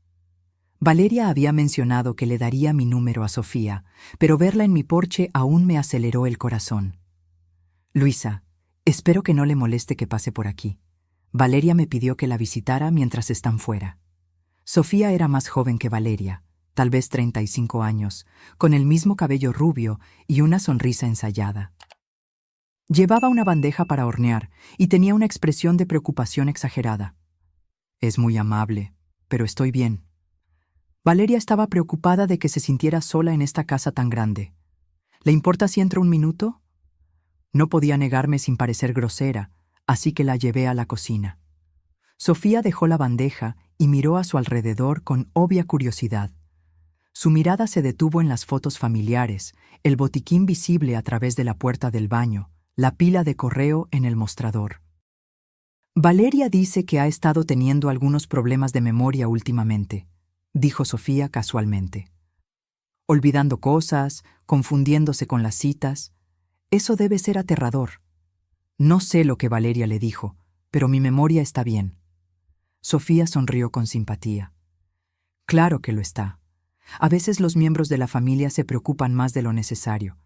Valeria había mencionado que le daría mi número a Sofía, pero verla en mi porche aún me aceleró el corazón. Luisa, espero que no le moleste que pase por aquí. Valeria me pidió que la visitara mientras están fuera. Sofía era más joven que Valeria, tal vez 35 años, con el mismo cabello rubio y una sonrisa ensayada. Llevaba una bandeja para hornear y tenía una expresión de preocupación exagerada. Es muy amable, pero estoy bien. Valeria estaba preocupada de que se sintiera sola en esta casa tan grande. ¿Le importa si entro un minuto? No podía negarme sin parecer grosera, así que la llevé a la cocina. Sofía dejó la bandeja y miró a su alrededor con obvia curiosidad. Su mirada se detuvo en las fotos familiares, el botiquín visible a través de la puerta del baño, la pila de correo en el mostrador. Valeria dice que ha estado teniendo algunos problemas de memoria últimamente, dijo Sofía casualmente. Olvidando cosas, confundiéndose con las citas. Eso debe ser aterrador. No sé lo que Valeria le dijo, pero mi memoria está bien. Sofía sonrió con simpatía. Claro que lo está. A veces los miembros de la familia se preocupan más de lo necesario,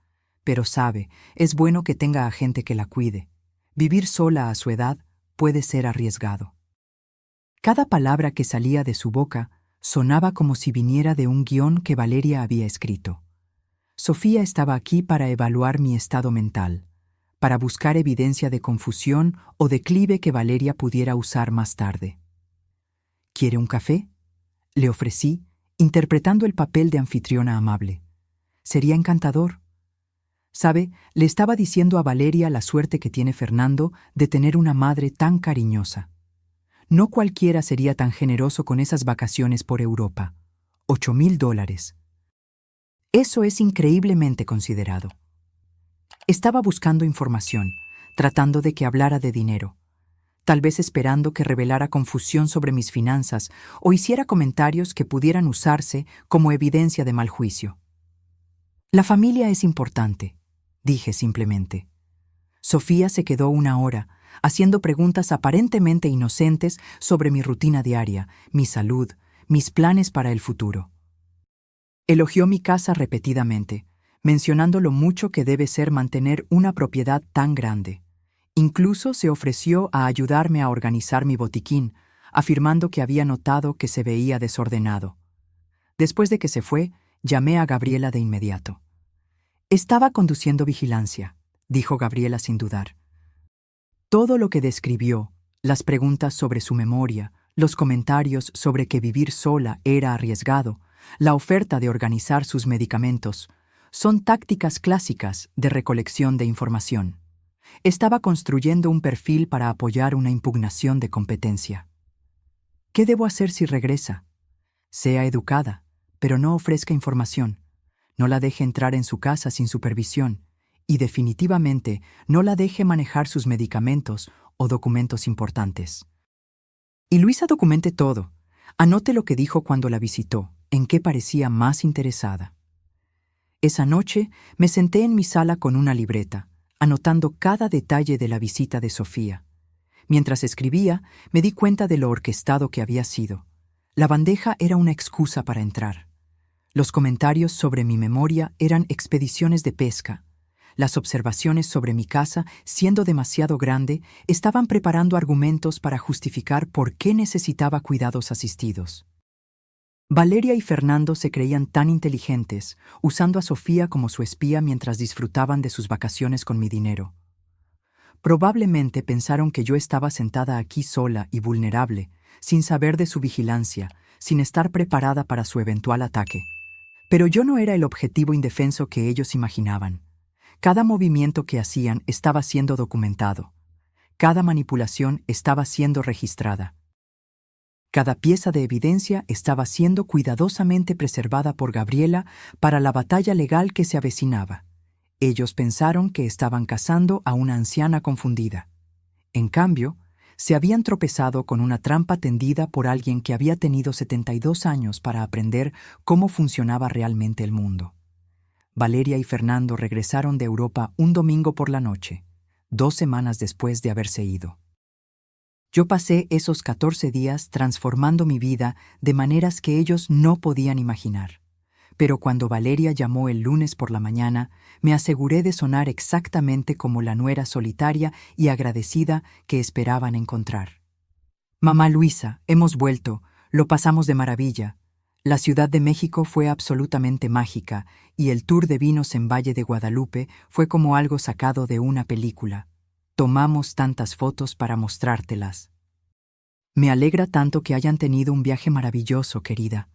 pero sabe, es bueno que tenga a gente que la cuide. Vivir sola a su edad puede ser arriesgado. Cada palabra que salía de su boca sonaba como si viniera de un guión que Valeria había escrito. Sofía estaba aquí para evaluar mi estado mental, para buscar evidencia de confusión o declive que Valeria pudiera usar más tarde. ¿Quiere un café?, le ofrecí, interpretando el papel de anfitriona amable. Sería encantador. ¿Sabe? Le estaba diciendo a Valeria la suerte que tiene Fernando de tener una madre tan cariñosa. No cualquiera sería tan generoso con esas vacaciones por Europa. $8,000. Eso es increíblemente considerado. Estaba buscando información, tratando de que hablara de dinero, tal vez esperando que revelara confusión sobre mis finanzas o hiciera comentarios que pudieran usarse como evidencia de mal juicio. La familia es importante, dije simplemente. Sofía se quedó 1 hora, haciendo preguntas aparentemente inocentes sobre mi rutina diaria, mi salud, mis planes para el futuro. Elogió mi casa repetidamente. mencionando lo mucho que debe ser mantener una propiedad tan grande. Incluso se ofreció a ayudarme a organizar mi botiquín, afirmando que había notado que se veía desordenado. Después de que se fue, llamé a Gabriela de inmediato. Estaba conduciendo vigilancia, dijo Gabriela sin dudar. Todo lo que describió, las preguntas sobre su memoria, los comentarios sobre que vivir sola era arriesgado, la oferta de organizar sus medicamentos, son tácticas clásicas de recolección de información. Estaba construyendo un perfil para apoyar una impugnación de competencia. ¿Qué debo hacer si regresa? Sea educada, pero no ofrezca información. No la deje entrar en su casa sin supervisión y definitivamente no la deje manejar sus medicamentos o documentos importantes. Y Luisa documente todo. Anote lo que dijo cuando la visitó, en qué parecía más interesada. Esa noche me senté en mi sala con una libreta, anotando cada detalle de la visita de Sofía. Mientras escribía, me di cuenta de lo orquestado que había sido. La bandeja era una excusa para entrar. Los comentarios sobre mi memoria eran expediciones de pesca. Las observaciones sobre mi casa, siendo demasiado grande, estaban preparando argumentos para justificar por qué necesitaba cuidados asistidos. Valeria y Fernando se creían tan inteligentes, usando a Sofía como su espía mientras disfrutaban de sus vacaciones con mi dinero. Probablemente pensaron que yo estaba sentada aquí sola y vulnerable, sin saber de su vigilancia, sin estar preparada para su eventual ataque. Pero yo no era el objetivo indefenso que ellos imaginaban. Cada movimiento que hacían estaba siendo documentado. Cada manipulación estaba siendo registrada. Cada pieza de evidencia estaba siendo cuidadosamente preservada por Gabriela para la batalla legal que se avecinaba. Ellos pensaron que estaban cazando a una anciana confundida. En cambio, se habían tropezado con una trampa tendida por alguien que había tenido 72 años para aprender cómo funcionaba realmente el mundo. Valeria y Fernando regresaron de Europa un domingo por la noche, 2 semanas después de haberse ido. Yo pasé esos 14 días transformando mi vida de maneras que ellos no podían imaginar. Pero cuando Valeria llamó el lunes por la mañana, me aseguré de sonar exactamente como la nuera solitaria y agradecida que esperaban encontrar. Mamá Luisa, hemos vuelto, lo pasamos de maravilla. La Ciudad de México fue absolutamente mágica y el tour de vinos en Valle de Guadalupe fue como algo sacado de una película. Tomamos tantas fotos para mostrártelas. Me alegra tanto que hayan tenido un viaje maravilloso, querida.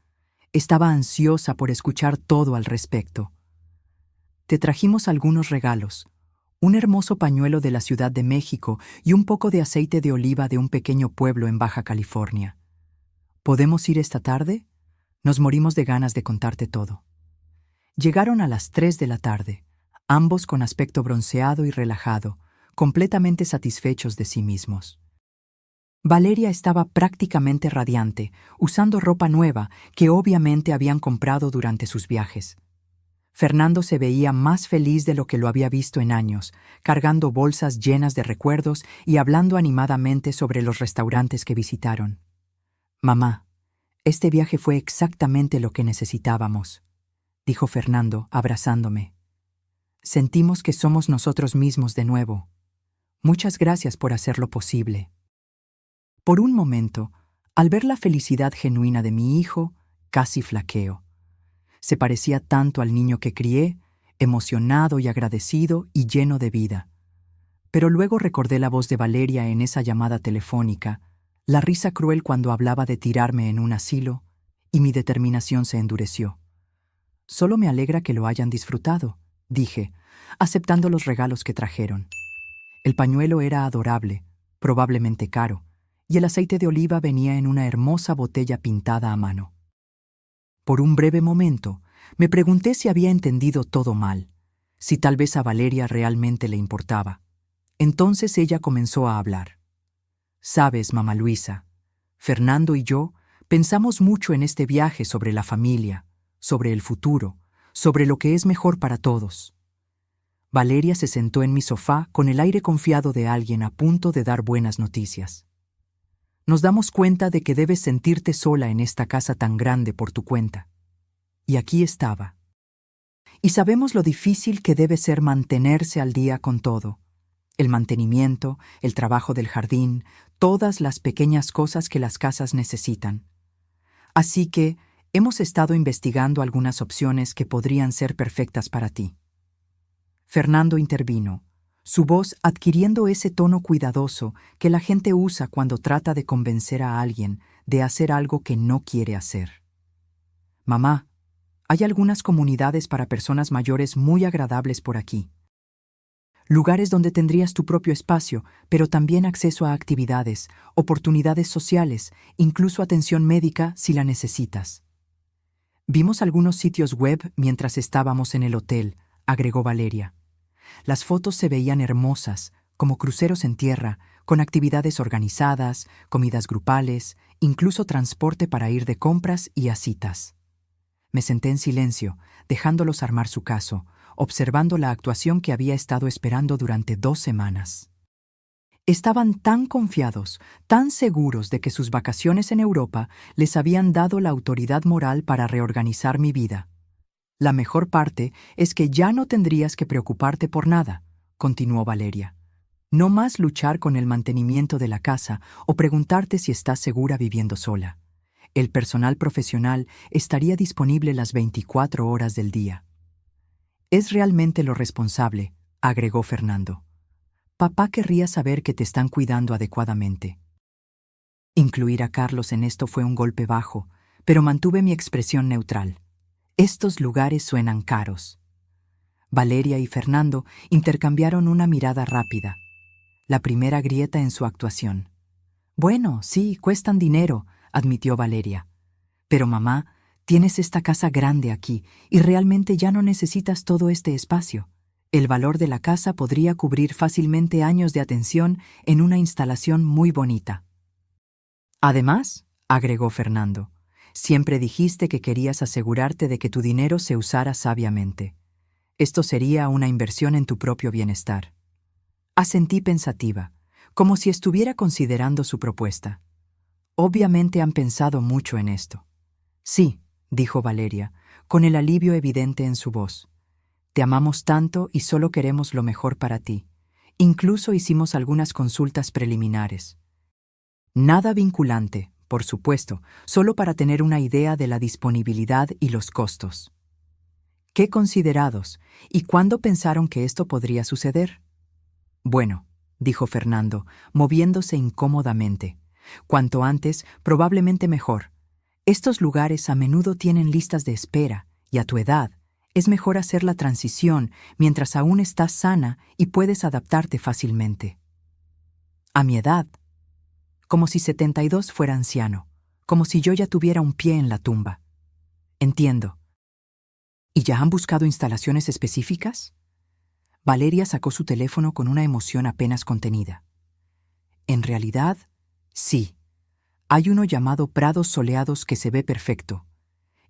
Estaba ansiosa por escuchar todo al respecto. Te trajimos algunos regalos, un hermoso pañuelo de la Ciudad de México y un poco de aceite de oliva de un pequeño pueblo en Baja California. ¿Podemos ir esta tarde? Nos morimos de ganas de contarte todo. Llegaron a las 3 de la tarde, ambos con aspecto bronceado y relajado, completamente satisfechos de sí mismos. Valeria estaba prácticamente radiante, usando ropa nueva que obviamente habían comprado durante sus viajes. Fernando se veía más feliz de lo que lo había visto en años, cargando bolsas llenas de recuerdos y hablando animadamente sobre los restaurantes que visitaron. «Mamá, este viaje fue exactamente lo que necesitábamos», dijo Fernando, abrazándome. «Sentimos que somos nosotros mismos de nuevo. Muchas gracias por hacerlo posible». Por un momento, al ver la felicidad genuina de mi hijo, casi flaqueo. Se parecía tanto al niño que crié, emocionado y agradecido y lleno de vida. Pero luego recordé la voz de Valeria en esa llamada telefónica, la risa cruel cuando hablaba de tirarme en un asilo, y mi determinación se endureció. «Solo me alegra que lo hayan disfrutado», dije, aceptando los regalos que trajeron. El pañuelo era adorable, probablemente caro, y el aceite de oliva venía en una hermosa botella pintada a mano. Por un breve momento, me pregunté si había entendido todo mal, si tal vez a Valeria realmente le importaba. Entonces ella comenzó a hablar. «Sabes, mamá Luisa, Fernando y yo pensamos mucho en este viaje sobre la familia, sobre el futuro, sobre lo que es mejor para todos». Valeria se sentó en mi sofá con el aire confiado de alguien a punto de dar buenas noticias. «Nos damos cuenta de que debes sentirte sola en esta casa tan grande por tu cuenta. Y aquí estaba». Y sabemos lo difícil que debe ser mantenerse al día con todo. El mantenimiento, el trabajo del jardín, todas las pequeñas cosas que las casas necesitan. Así que hemos estado investigando algunas opciones que podrían ser perfectas para ti. Fernando intervino, su voz adquiriendo ese tono cuidadoso que la gente usa cuando trata de convencer a alguien de hacer algo que no quiere hacer. Mamá, hay algunas comunidades para personas mayores muy agradables por aquí. Lugares donde tendrías tu propio espacio, pero también acceso a actividades, oportunidades sociales, incluso atención médica si la necesitas. Vimos algunos sitios web mientras estábamos en el hotel, agregó Valeria. Las fotos se veían hermosas, como cruceros en tierra, con actividades organizadas, comidas grupales, incluso transporte para ir de compras y a citas. Me senté en silencio, dejándolos armar su caso, observando la actuación que había estado esperando durante 2 semanas. Estaban tan confiados, tan seguros de que sus vacaciones en Europa les habían dado la autoridad moral para reorganizar mi vida. La mejor parte es que ya no tendrías que preocuparte por nada, continuó Valeria. No más luchar con el mantenimiento de la casa o preguntarte si estás segura viviendo sola. El personal profesional estaría disponible las 24 horas del día. Es realmente lo responsable, agregó Fernando. Papá querría saber que te están cuidando adecuadamente. Incluir a Carlos en esto fue un golpe bajo, pero mantuve mi expresión neutral. Estos lugares suenan caros. Valeria y Fernando intercambiaron una mirada rápida. La primera grieta en su actuación. Bueno, sí, cuestan dinero, admitió Valeria. Pero mamá, tienes esta casa grande aquí y realmente ya no necesitas todo este espacio. El valor de la casa podría cubrir fácilmente años de atención en una instalación muy bonita. Además, agregó Fernando, siempre dijiste que querías asegurarte de que tu dinero se usara sabiamente. Esto sería una inversión en tu propio bienestar. Asentí pensativa, como si estuviera considerando su propuesta. Obviamente han pensado mucho en esto. Sí, dijo Valeria, con el alivio evidente en su voz. Te amamos tanto y solo queremos lo mejor para ti. Incluso hicimos algunas consultas preliminares. Nada vinculante, por supuesto, solo para tener una idea de la disponibilidad y los costos. ¿Qué considerados? ¿Y cuándo pensaron que esto podría suceder? Bueno, dijo Fernando, moviéndose incómodamente. Cuanto antes, probablemente mejor. Estos lugares a menudo tienen listas de espera, y a tu edad, es mejor hacer la transición mientras aún estás sana y puedes adaptarte fácilmente. A mi edad, como si 72 fuera anciano, como si yo ya tuviera un pie en la tumba. Entiendo. ¿Y ya han buscado instalaciones específicas? Valeria sacó su teléfono con una emoción apenas contenida. En realidad, sí. Hay uno llamado Prados Soleados que se ve perfecto.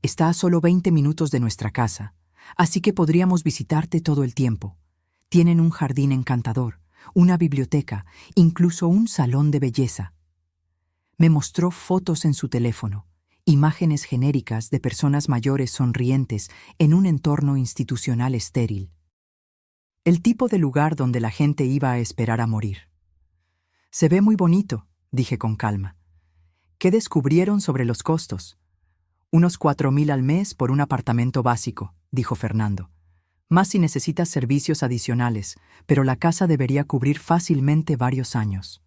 Está a solo 20 minutos de nuestra casa, así que podríamos visitarte todo el tiempo. Tienen un jardín encantador, una biblioteca, incluso un salón de belleza. Me mostró fotos en su teléfono, imágenes genéricas de personas mayores sonrientes en un entorno institucional estéril. El tipo de lugar donde la gente iba a esperar a morir. Se ve muy bonito, dije con calma. ¿Qué descubrieron sobre los costos? Unos 4,000 al mes por un apartamento básico, dijo Fernando. Más si necesitas servicios adicionales, pero la casa debería cubrir fácilmente varios años.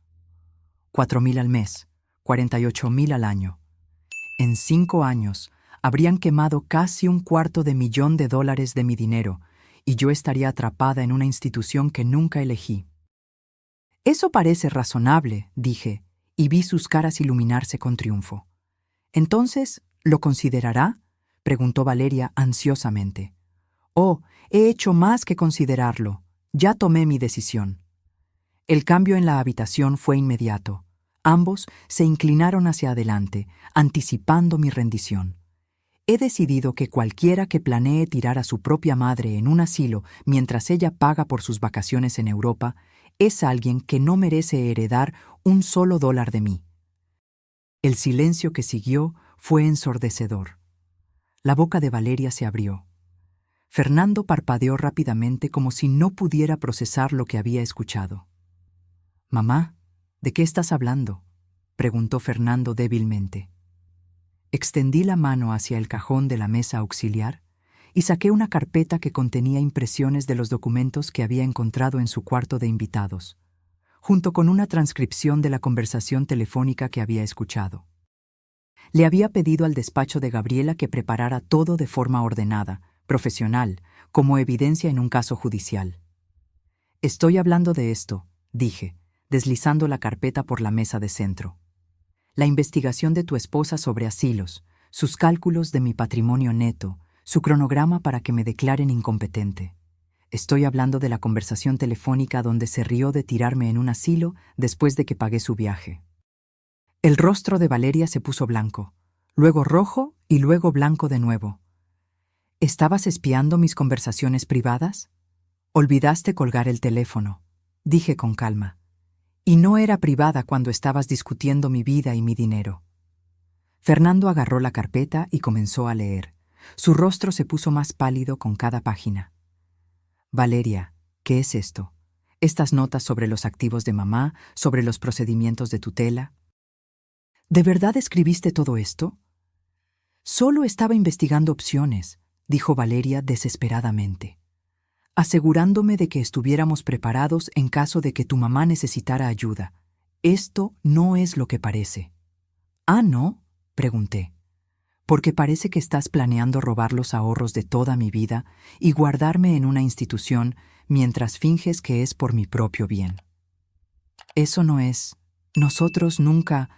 4,000 al mes, 48,000 al año. En 5 años, habrían quemado casi $250,000 de mi dinero, y yo estaría atrapada en una institución que nunca elegí. Eso parece razonable, dije, y vi sus caras iluminarse con triunfo. ¿Entonces, lo considerará? Preguntó Valeria ansiosamente. Oh, he hecho más que considerarlo. Ya tomé mi decisión. El cambio en la habitación fue inmediato. Ambos se inclinaron hacia adelante, anticipando mi rendición. He decidido que cualquiera que planee tirar a su propia madre en un asilo mientras ella paga por sus vacaciones en Europa es alguien que no merece heredar un solo dólar de mí. El silencio que siguió fue ensordecedor. La boca de Valeria se abrió. Fernando parpadeó rápidamente como si no pudiera procesar lo que había escuchado. «Mamá, ¿de qué estás hablando?», preguntó Fernando débilmente. Extendí la mano hacia el cajón de la mesa auxiliar y saqué una carpeta que contenía impresiones de los documentos que había encontrado en su cuarto de invitados, junto con una transcripción de la conversación telefónica que había escuchado. Le había pedido al despacho de Gabriela que preparara todo de forma ordenada, profesional, como evidencia en un caso judicial. «Estoy hablando de esto», dije, deslizando la carpeta por la mesa de centro. «La investigación de tu esposa sobre asilos, sus cálculos de mi patrimonio neto, su cronograma para que me declaren incompetente. Estoy hablando de la conversación telefónica donde se rió de tirarme en un asilo después de que pagué su viaje». El rostro de Valeria se puso blanco, luego rojo y luego blanco de nuevo. «¿Estabas espiando mis conversaciones privadas? Olvidaste colgar el teléfono», dije con calma. «Y no era privada cuando estabas discutiendo mi vida y mi dinero». Fernando agarró la carpeta y comenzó a leer. Su rostro se puso más pálido con cada página. «Valeria, ¿qué es esto? Estas notas sobre los activos de mamá, sobre los procedimientos de tutela». «¿De verdad escribiste todo esto?». «Solo estaba investigando opciones», dijo Valeria desesperadamente, «asegurándome de que estuviéramos preparados en caso de que tu mamá necesitara ayuda. Esto no es lo que parece». «¿Ah, no?», pregunté. «Porque parece que estás planeando robar los ahorros de toda mi vida y guardarme en una institución mientras finges que es por mi propio bien». «Eso no es. Nosotros nunca…».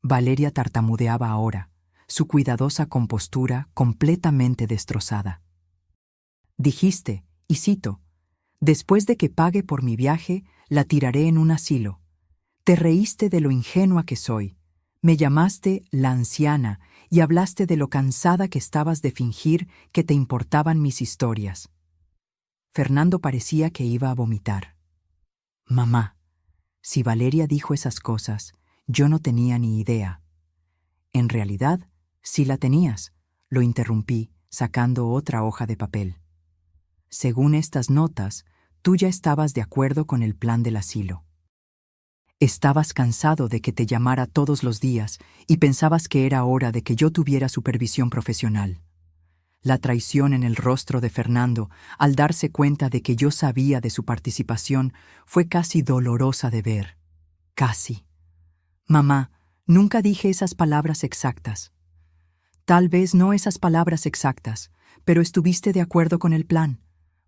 Valeria tartamudeaba ahora, su cuidadosa compostura completamente destrozada. «Dijiste, y cito, después de que pague por mi viaje, la tiraré en un asilo. Te reíste de lo ingenua que soy. Me llamaste la anciana y hablaste de lo cansada que estabas de fingir que te importaban mis historias». Fernando parecía que iba a vomitar. «Mamá, si Valeria dijo esas cosas, yo no tenía ni idea». «En realidad, sí la tenías», lo interrumpí, sacando otra hoja de papel. «Según estas notas, tú ya estabas de acuerdo con el plan del asilo. Estabas cansado de que te llamara todos los días y pensabas que era hora de que yo tuviera supervisión profesional». La traición en el rostro de Fernando, al darse cuenta de que yo sabía de su participación, fue casi dolorosa de ver. Casi. «Mamá, nunca dije esas palabras exactas». «Tal vez no esas palabras exactas, pero estuviste de acuerdo con el plan.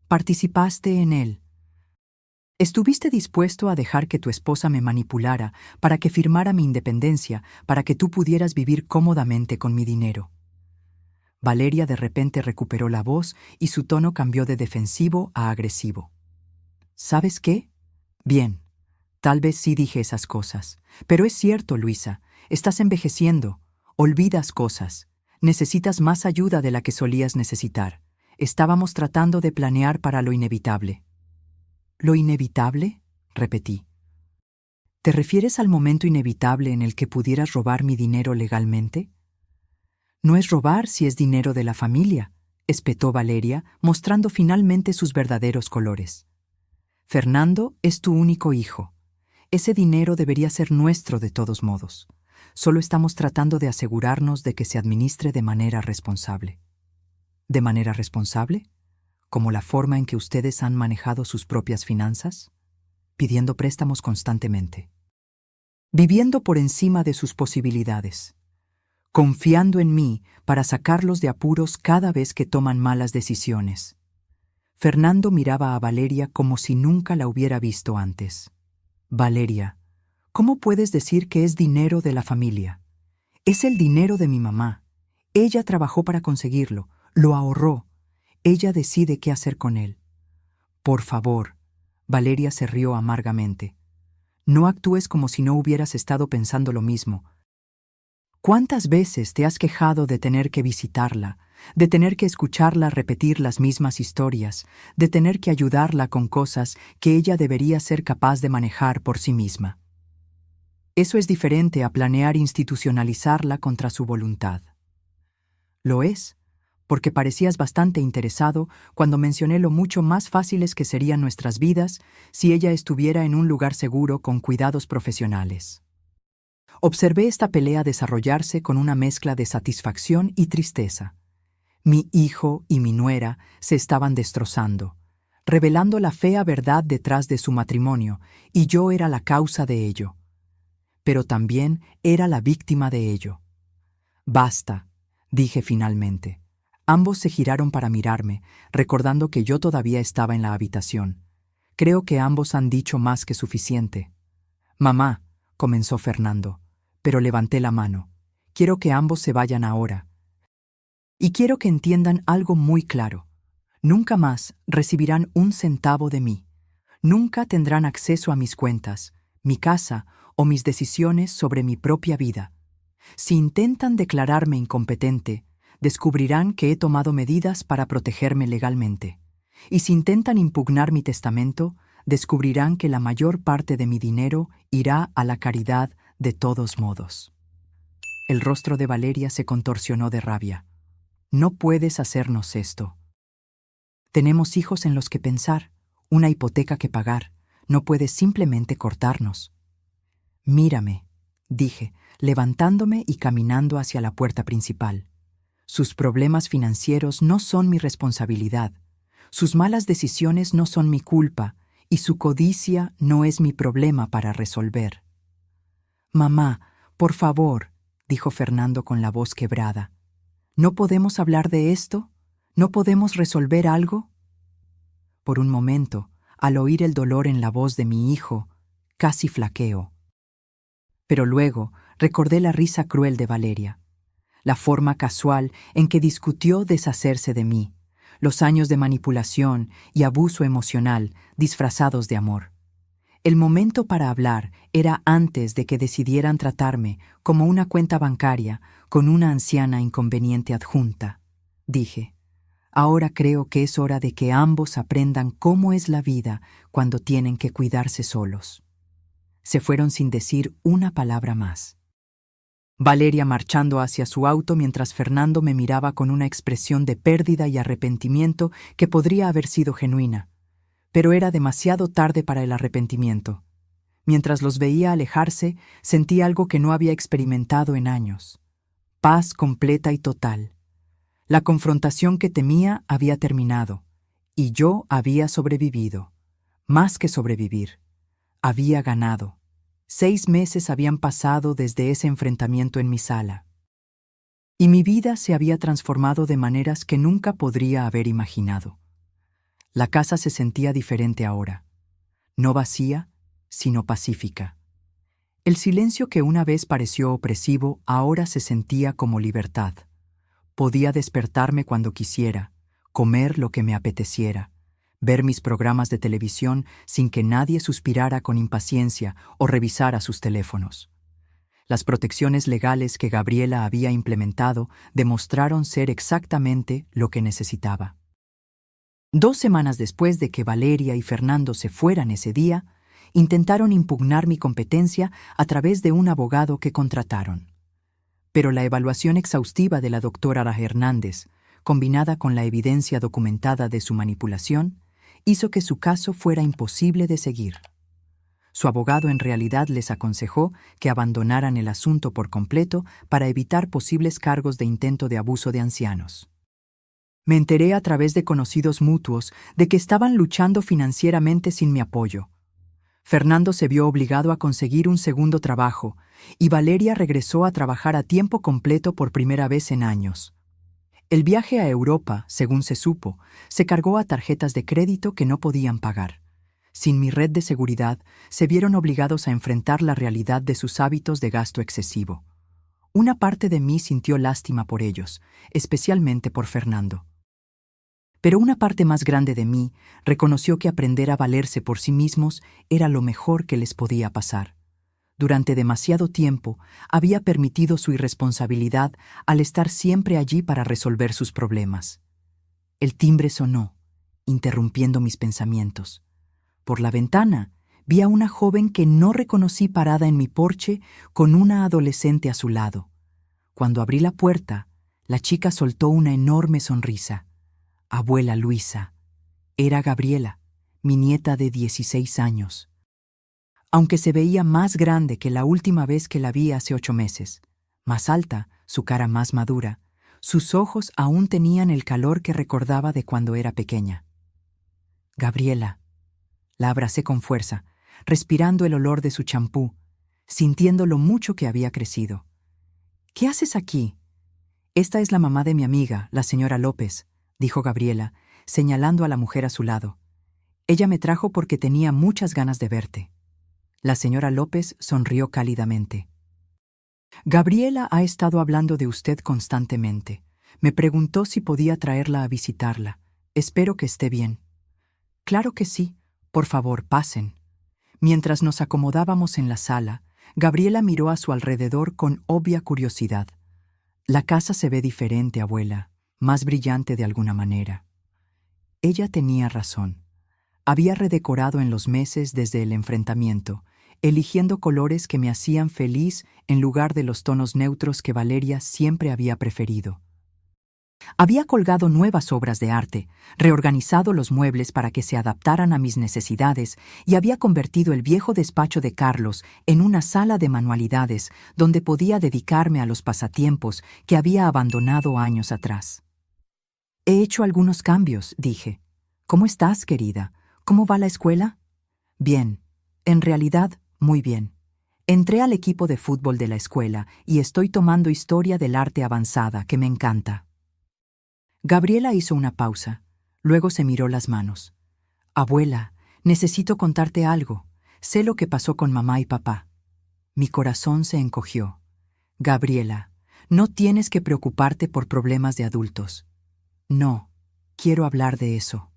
Participaste en él. Estuviste dispuesto a dejar que tu esposa me manipulara para que firmara mi independencia, para que tú pudieras vivir cómodamente con mi dinero». Valeria de repente recuperó la voz y su tono cambió de defensivo a agresivo. «¿Sabes qué? Bien, tal vez sí dije esas cosas. Pero es cierto, Luisa, estás envejeciendo, olvidas cosas, necesitas más ayuda de la que solías necesitar. Estábamos tratando de planear para lo inevitable». «¿Lo inevitable?», repetí. «¿Te refieres al momento inevitable en el que pudieras robar mi dinero legalmente?». «No es robar si es dinero de la familia», espetó Valeria, mostrando finalmente sus verdaderos colores. «Fernando es tu único hijo. Ese dinero debería ser nuestro de todos modos. Solo estamos tratando de asegurarnos de que se administre de manera responsable». «¿De manera responsable? ¿Como la forma en que ustedes han manejado sus propias finanzas? Pidiendo préstamos constantemente. Viviendo por encima de sus posibilidades. Confiando en mí para sacarlos de apuros cada vez que toman malas decisiones». Fernando miraba a Valeria como si nunca la hubiera visto antes. «Valeria, ¿cómo puedes decir que es dinero de la familia? Es el dinero de mi mamá. Ella trabajó para conseguirlo, lo ahorró. Ella decide qué hacer con él». «Por favor», Valeria se rió amargamente. «No actúes como si no hubieras estado pensando lo mismo. ¿Cuántas veces te has quejado de tener que visitarla, de tener que escucharla repetir las mismas historias, de tener que ayudarla con cosas que ella debería ser capaz de manejar por sí misma? Eso es diferente a planear institucionalizarla contra su voluntad». «Lo es, porque parecías bastante interesado cuando mencioné lo mucho más fáciles que serían nuestras vidas si ella estuviera en un lugar seguro con cuidados profesionales. Observé esta pelea desarrollarse con una mezcla de satisfacción y tristeza. Mi hijo y mi nuera se estaban destrozando, revelando la fea verdad detrás de su matrimonio, y yo era la causa de ello. Pero también era la víctima de ello. «Basta», dije finalmente. Ambos se giraron para mirarme, recordando que yo todavía estaba en la habitación. Creo que ambos han dicho más que suficiente. «Mamá», comenzó Fernando, pero levanté la mano. «Quiero que ambos se vayan ahora. Y quiero que entiendan algo muy claro. Nunca más recibirán un centavo de mí. Nunca tendrán acceso a mis cuentas, mi casa o mis decisiones sobre mi propia vida. Si intentan declararme incompetente, descubrirán que he tomado medidas para protegerme legalmente. Y si intentan impugnar mi testamento, descubrirán que la mayor parte de mi dinero irá a la caridad de todos modos». El rostro de Valeria se contorsionó de rabia. «No puedes hacernos esto. Tenemos hijos en los que pensar, una hipoteca que pagar. No puedes simplemente cortarnos». «Mírame», dije, levantándome y caminando hacia la puerta principal. «Sus problemas financieros no son mi responsabilidad. Sus malas decisiones no son mi culpa, y su codicia no es mi problema para resolver». «Mamá, por favor», dijo Fernando con la voz quebrada. «¿No podemos hablar de esto? ¿No podemos resolver algo?» Por un momento, al oír el dolor en la voz de mi hijo, casi flaqueó. Pero luego recordé la risa cruel de Valeria, la forma casual en que discutió deshacerse de mí, los años de manipulación y abuso emocional disfrazados de amor. El momento para hablar era antes de que decidieran tratarme como una cuenta bancaria con una anciana inconveniente adjunta. Dije, ahora creo que es hora de que ambos aprendan cómo es la vida cuando tienen que cuidarse solos. Se fueron sin decir una palabra más. Valeria marchando hacia su auto mientras Fernando me miraba con una expresión de pérdida y arrepentimiento que podría haber sido genuina. Pero era demasiado tarde para el arrepentimiento. Mientras los veía alejarse, sentí algo que no había experimentado en años. Paz completa y total. La confrontación que temía había terminado, y yo había sobrevivido. Más que sobrevivir. Había ganado. 6 meses habían pasado desde ese enfrentamiento en mi sala. Y mi vida se había transformado de maneras que nunca podría haber imaginado. La casa se sentía diferente ahora. No vacía, sino pacífica. El silencio que una vez pareció opresivo ahora se sentía como libertad. Podía despertarme cuando quisiera, comer lo que me apeteciera, ver mis programas de televisión sin que nadie suspirara con impaciencia o revisara sus teléfonos. Las protecciones legales que Gabriela había implementado demostraron ser exactamente lo que necesitaba. 2 semanas después de que Valeria y Fernando se fueran ese día, intentaron impugnar mi competencia a través de un abogado que contrataron. Pero la evaluación exhaustiva de la doctora Ara Hernández, combinada con la evidencia documentada de su manipulación, hizo que su caso fuera imposible de seguir. Su abogado en realidad les aconsejó que abandonaran el asunto por completo para evitar posibles cargos de intento de abuso de ancianos. Me enteré a través de conocidos mutuos de que estaban luchando financieramente sin mi apoyo. Fernando se vio obligado a conseguir un segundo trabajo y Valeria regresó a trabajar a tiempo completo por primera vez en años. El viaje a Europa, según se supo, se cargó a tarjetas de crédito que no podían pagar. Sin mi red de seguridad, se vieron obligados a enfrentar la realidad de sus hábitos de gasto excesivo. Una parte de mí sintió lástima por ellos, especialmente por Fernando. Pero una parte más grande de mí reconoció que aprender a valerse por sí mismos era lo mejor que les podía pasar. Durante demasiado tiempo había permitido su irresponsabilidad al estar siempre allí para resolver sus problemas. El timbre sonó, interrumpiendo mis pensamientos. Por la ventana vi a una joven que no reconocí parada en mi porche con una adolescente a su lado. Cuando abrí la puerta, La chica soltó una enorme sonrisa. Abuela Luisa. Era Gabriela, mi nieta de 16 años. Aunque se veía más grande que la última vez que la vi hace 8 meses, más alta, su cara más madura, sus ojos aún tenían el calor que recordaba de cuando era pequeña. Gabriela. La abracé con fuerza, respirando el olor de su champú, sintiendo lo mucho que había crecido. ¿Qué haces aquí? Esta es la mamá de mi amiga, la señora López, dijo Gabriela, señalando a la mujer a su lado. Ella me trajo porque tenía muchas ganas de verte. La señora López sonrió cálidamente. Gabriela ha estado hablando de usted constantemente. Me preguntó si podía traerla a visitarla. Espero que esté bien. Claro que sí. Por favor, pasen. Mientras nos acomodábamos en la sala, Gabriela miró a su alrededor con obvia curiosidad. La casa se ve diferente, abuela, más brillante de alguna manera. Ella tenía razón. Había redecorado en los meses desde el enfrentamiento, eligiendo colores que me hacían feliz en lugar de los tonos neutros que Valeria siempre había preferido. Había colgado nuevas obras de arte, reorganizado los muebles para que se adaptaran a mis necesidades y había convertido el viejo despacho de Carlos en una sala de manualidades donde podía dedicarme a los pasatiempos que había abandonado años atrás. He hecho algunos cambios, dije. ¿Cómo estás, querida? ¿Cómo va la escuela? Bien. En realidad, muy bien. Entré al equipo de fútbol de la escuela y estoy tomando historia del arte avanzada, que me encanta. Gabriela hizo una pausa. Luego se miró las manos. Abuela, necesito contarte algo. Sé lo que pasó con mamá y papá. Mi corazón se encogió. Gabriela, no tienes que preocuparte por problemas de adultos. No, quiero hablar de eso.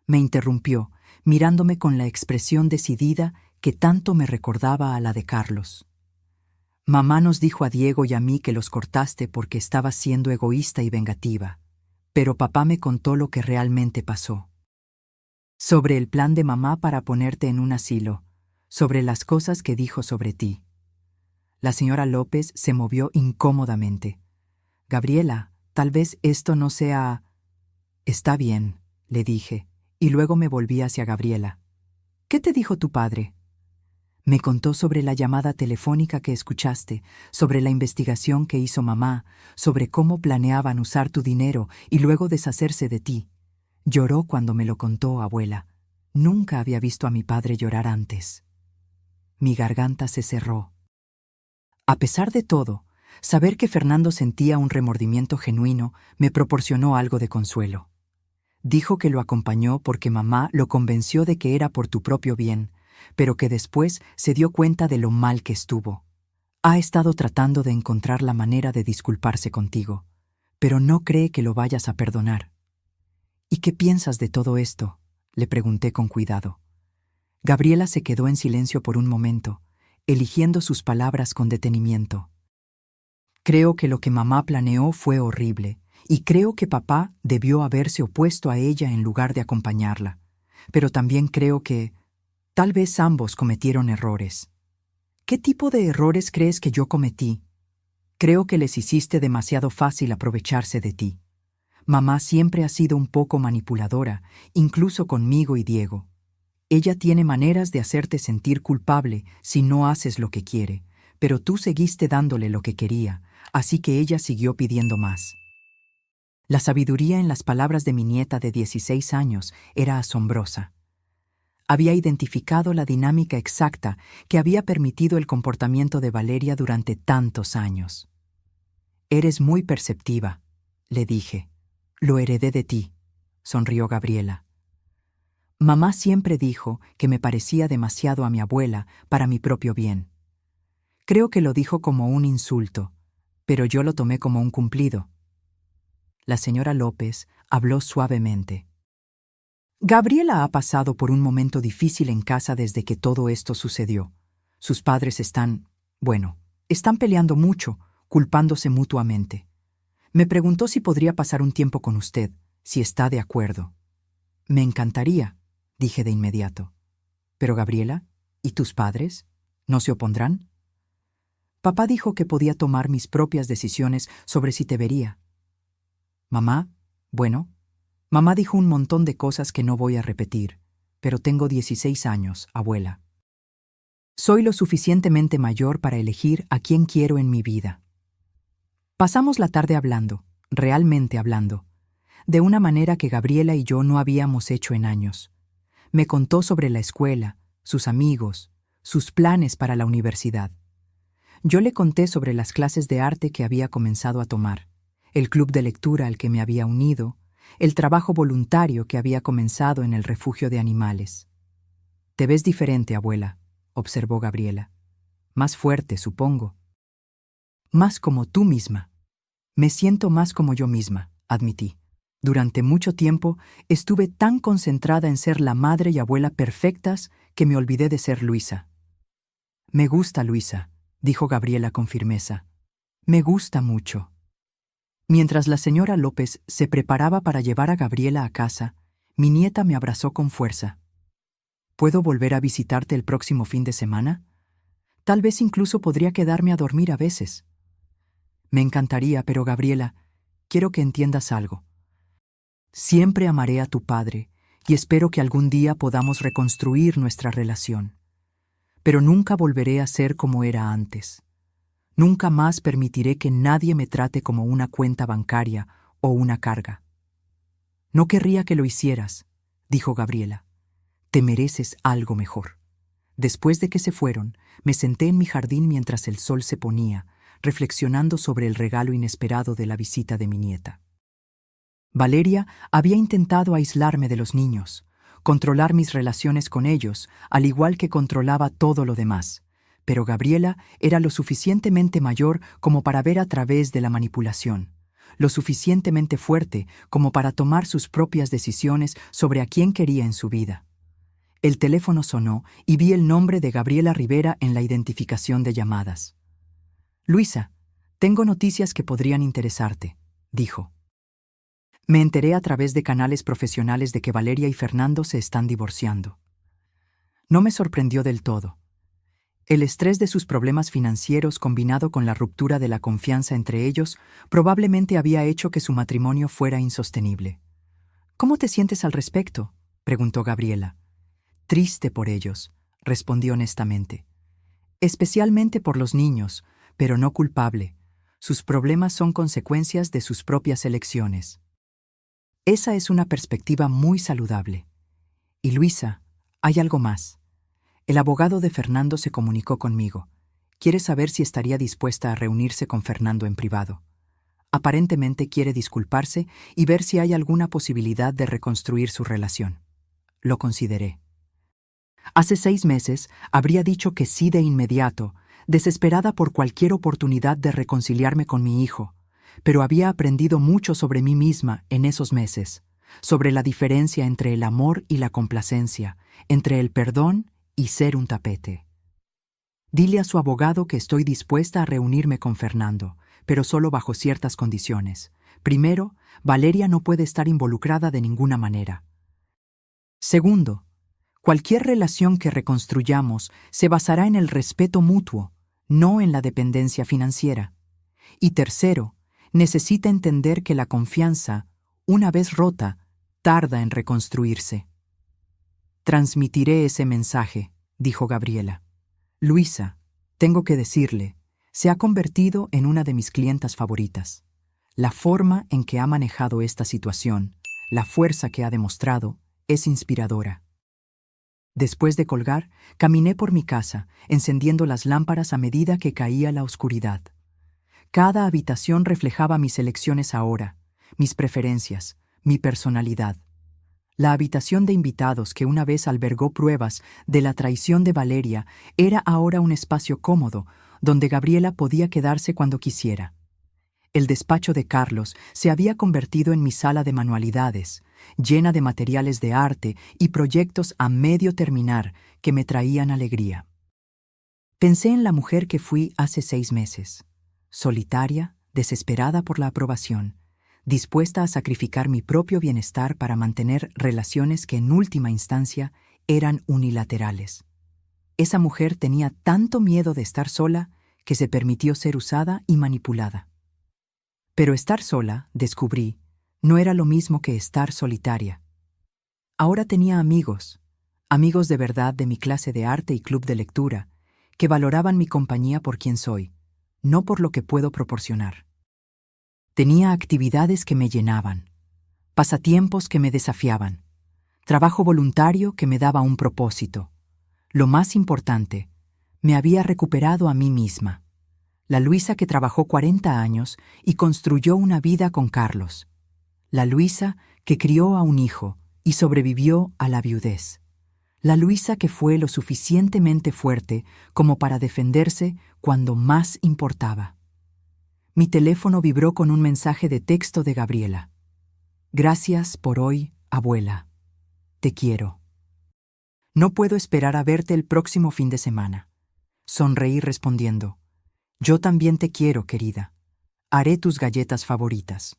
Me interrumpió, mirándome con la expresión decidida que tanto me recordaba a la de Carlos. Mamá nos dijo a Diego y a mí que los cortaste porque estabas siendo egoísta y vengativa, pero papá me contó lo que realmente pasó. Sobre el plan de mamá para ponerte en un asilo, sobre las cosas que dijo sobre ti. La señora López se movió incómodamente. Gabriela, tal vez esto no sea... Está bien, le dije, y luego me volví hacia Gabriela. ¿Qué te dijo tu padre? Me contó sobre la llamada telefónica que escuchaste, sobre la investigación que hizo mamá, sobre cómo planeaban usar tu dinero y luego deshacerse de ti. Lloró cuando me lo contó, abuela. Nunca había visto a mi padre llorar antes. Mi garganta se cerró. A pesar de todo, saber que Fernando sentía un remordimiento genuino me proporcionó algo de consuelo. Dijo que lo acompañó porque mamá lo convenció de que era por tu propio bien, pero que después se dio cuenta de lo mal que estuvo. Ha estado tratando de encontrar la manera de disculparse contigo, pero no cree que lo vayas a perdonar. ¿Y qué piensas de todo esto?, le pregunté con cuidado. Gabriela se quedó en silencio por un momento, eligiendo sus palabras con detenimiento. Creo que lo que mamá planeó fue horrible, y creo que papá debió haberse opuesto a ella en lugar de acompañarla. Pero también creo que tal vez ambos cometieron errores. ¿Qué tipo de errores crees que yo cometí? Creo que les hiciste demasiado fácil aprovecharse de ti. Mamá siempre ha sido un poco manipuladora, incluso conmigo y Diego. Ella tiene maneras de hacerte sentir culpable si no haces lo que quiere, pero tú seguiste dándole lo que quería, así que ella siguió pidiendo más. La sabiduría en las palabras de mi nieta de 16 años era asombrosa. Había identificado la dinámica exacta que había permitido el comportamiento de Valeria durante tantos años. Eres muy perceptiva, le dije. Lo heredé de ti, sonrió Gabriela. Mamá siempre dijo que me parecía demasiado a mi abuela para mi propio bien. Creo que lo dijo como un insulto, pero yo lo tomé como un cumplido. La señora López habló suavemente. Gabriela ha pasado por un momento difícil en casa desde que todo esto sucedió. Sus padres están peleando mucho, culpándose mutuamente. Me preguntó si podría pasar un tiempo con usted, si está de acuerdo. Me encantaría, dije de inmediato. Pero Gabriela, ¿y tus padres? ¿No se opondrán? Papá dijo que podía tomar mis propias decisiones sobre si te vería. Mamá, bueno, mamá dijo un montón de cosas que no voy a repetir, pero tengo 16 años, abuela. Soy lo suficientemente mayor para elegir a quién quiero en mi vida. Pasamos la tarde hablando, realmente hablando, de una manera que Gabriela y yo no habíamos hecho en años. Me contó sobre la escuela, sus amigos, sus planes para la universidad. Yo le conté sobre las clases de arte que había comenzado a tomar, el club de lectura al que me había unido, el trabajo voluntario que había comenzado en el refugio de animales. «Te ves diferente, abuela», observó Gabriela. «Más fuerte, supongo». «Más como tú misma». «Me siento más como yo misma», admití. Durante mucho tiempo estuve tan concentrada en ser la madre y abuela perfectas que me olvidé de ser Luisa. «Me gusta, Luisa», dijo Gabriela con firmeza. «Me gusta mucho». Mientras la señora López se preparaba para llevar a Gabriela a casa, mi nieta me abrazó con fuerza. «¿Puedo volver a visitarte el próximo fin de semana? Tal vez incluso podría quedarme a dormir a veces». «Me encantaría, pero Gabriela, quiero que entiendas algo. Siempre amaré a tu padre y espero que algún día podamos reconstruir nuestra relación. Pero nunca volveré a ser como era antes. Nunca más permitiré que nadie me trate como una cuenta bancaria o una carga». «No querría que lo hicieras», dijo Gabriela. «Te mereces algo mejor». Después de que se fueron, me senté en mi jardín mientras el sol se ponía, reflexionando sobre el regalo inesperado de la visita de mi nieta. Valeria había intentado aislarme de los niños, controlar mis relaciones con ellos, al igual que controlaba todo lo demás. Pero Gabriela era lo suficientemente mayor como para ver a través de la manipulación, lo suficientemente fuerte como para tomar sus propias decisiones sobre a quién quería en su vida. El teléfono sonó y vi el nombre de Gabriela Rivera en la identificación de llamadas. «Luisa, tengo noticias que podrían interesarte», dijo. Me enteré a través de canales profesionales de que Valeria y Fernando se están divorciando. No me sorprendió del todo. El estrés de sus problemas financieros combinado con la ruptura de la confianza entre ellos probablemente había hecho que su matrimonio fuera insostenible. «¿Cómo te sientes al respecto?», preguntó Gabriela. «Triste por ellos», respondí honestamente. «Especialmente por los niños, pero no culpable. Sus problemas son consecuencias de sus propias elecciones». Esa es una perspectiva muy saludable. Y Luisa, hay algo más. El abogado de Fernando se comunicó conmigo. Quiere saber si estaría dispuesta a reunirse con Fernando en privado. Aparentemente quiere disculparse y ver si hay alguna posibilidad de reconstruir su relación. Lo consideré. Hace 6 meses habría dicho que sí de inmediato, desesperada por cualquier oportunidad de reconciliarme con mi hijo, pero había aprendido mucho sobre mí misma en esos meses, sobre la diferencia entre el amor y la complacencia, entre el perdón y ser un tapete. Dile a su abogado que estoy dispuesta a reunirme con Fernando, pero solo bajo ciertas condiciones. Primero, Valeria no puede estar involucrada de ninguna manera. Segundo, cualquier relación que reconstruyamos se basará en el respeto mutuo, no en la dependencia financiera. Y tercero, necesita entender que la confianza, una vez rota, tarda en reconstruirse. «Transmitiré ese mensaje», dijo Gabriela. «Luisa, tengo que decirle, se ha convertido en una de mis clientas favoritas. La forma en que ha manejado esta situación, la fuerza que ha demostrado, es inspiradora». Después de colgar, caminé por mi casa, encendiendo las lámparas a medida que caía la oscuridad. Cada habitación reflejaba mis elecciones ahora, mis preferencias, mi personalidad. La habitación de invitados que una vez albergó pruebas de la traición de Valeria era ahora un espacio cómodo, donde Gabriela podía quedarse cuando quisiera. El despacho de Carlos se había convertido en mi sala de manualidades, llena de materiales de arte y proyectos a medio terminar que me traían alegría. Pensé en la mujer que fui hace 6 meses. Solitaria, desesperada por la aprobación, dispuesta a sacrificar mi propio bienestar para mantener relaciones que en última instancia eran unilaterales. Esa mujer tenía tanto miedo de estar sola que se permitió ser usada y manipulada. Pero estar sola, descubrí, no era lo mismo que estar solitaria. Ahora tenía amigos, amigos de verdad de mi clase de arte y club de lectura, que valoraban mi compañía por quien soy, no por lo que puedo proporcionar. Tenía actividades que me llenaban, pasatiempos que me desafiaban, trabajo voluntario que me daba un propósito. Lo más importante, me había recuperado a mí misma. La Luisa que trabajó 40 años y construyó una vida con Carlos. La Luisa que crió a un hijo y sobrevivió a la viudez. La Luisa que fue lo suficientemente fuerte como para defenderse cuando más importaba. Mi teléfono vibró con un mensaje de texto de Gabriela. Gracias por hoy, abuela. Te quiero. No puedo esperar a verte el próximo fin de semana. Sonreí respondiendo. Yo también te quiero, querida. Haré tus galletas favoritas.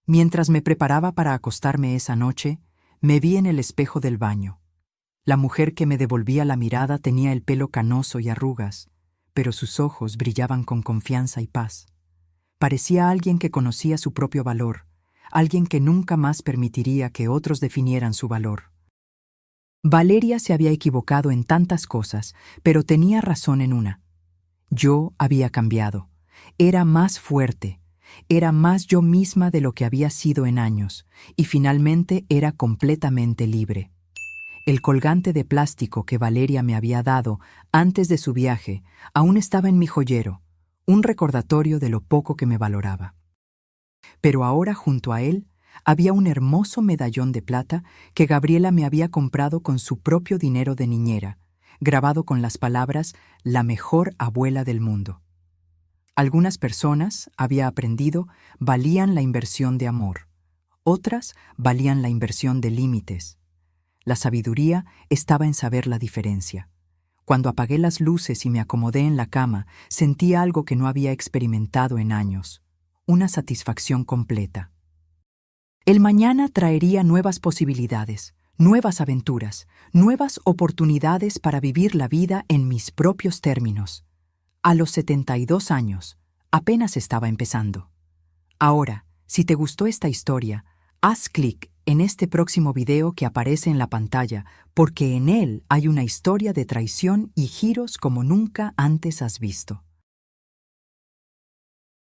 Mientras me preparaba para acostarme esa noche, me vi en el espejo del baño. La mujer que me devolvía la mirada tenía el pelo canoso y arrugas, pero sus ojos brillaban con confianza y paz. Parecía alguien que conocía su propio valor, alguien que nunca más permitiría que otros definieran su valor. Valeria se había equivocado en tantas cosas, pero tenía razón en una. Yo había cambiado. Era más fuerte. Era más yo misma de lo que había sido en años, y finalmente era completamente libre. El colgante de plástico que Valeria me había dado antes de su viaje aún estaba en mi joyero, un recordatorio de lo poco que me valoraba. Pero ahora junto a él había un hermoso medallón de plata que Gabriela me había comprado con su propio dinero de niñera, grabado con las palabras «La mejor abuela del mundo». Algunas personas, había aprendido, valían la inversión de amor. Otras valían la inversión de límites. La sabiduría estaba en saber la diferencia. Cuando apagué las luces y me acomodé en la cama, sentí algo que no había experimentado en años, una satisfacción completa. El mañana traería nuevas posibilidades, nuevas aventuras, nuevas oportunidades para vivir la vida en mis propios términos. A los 72 años, apenas estaba empezando. Ahora, si te gustó esta historia, haz clic en este próximo video que aparece en la pantalla, porque en él hay una historia de traición y giros como nunca antes has visto.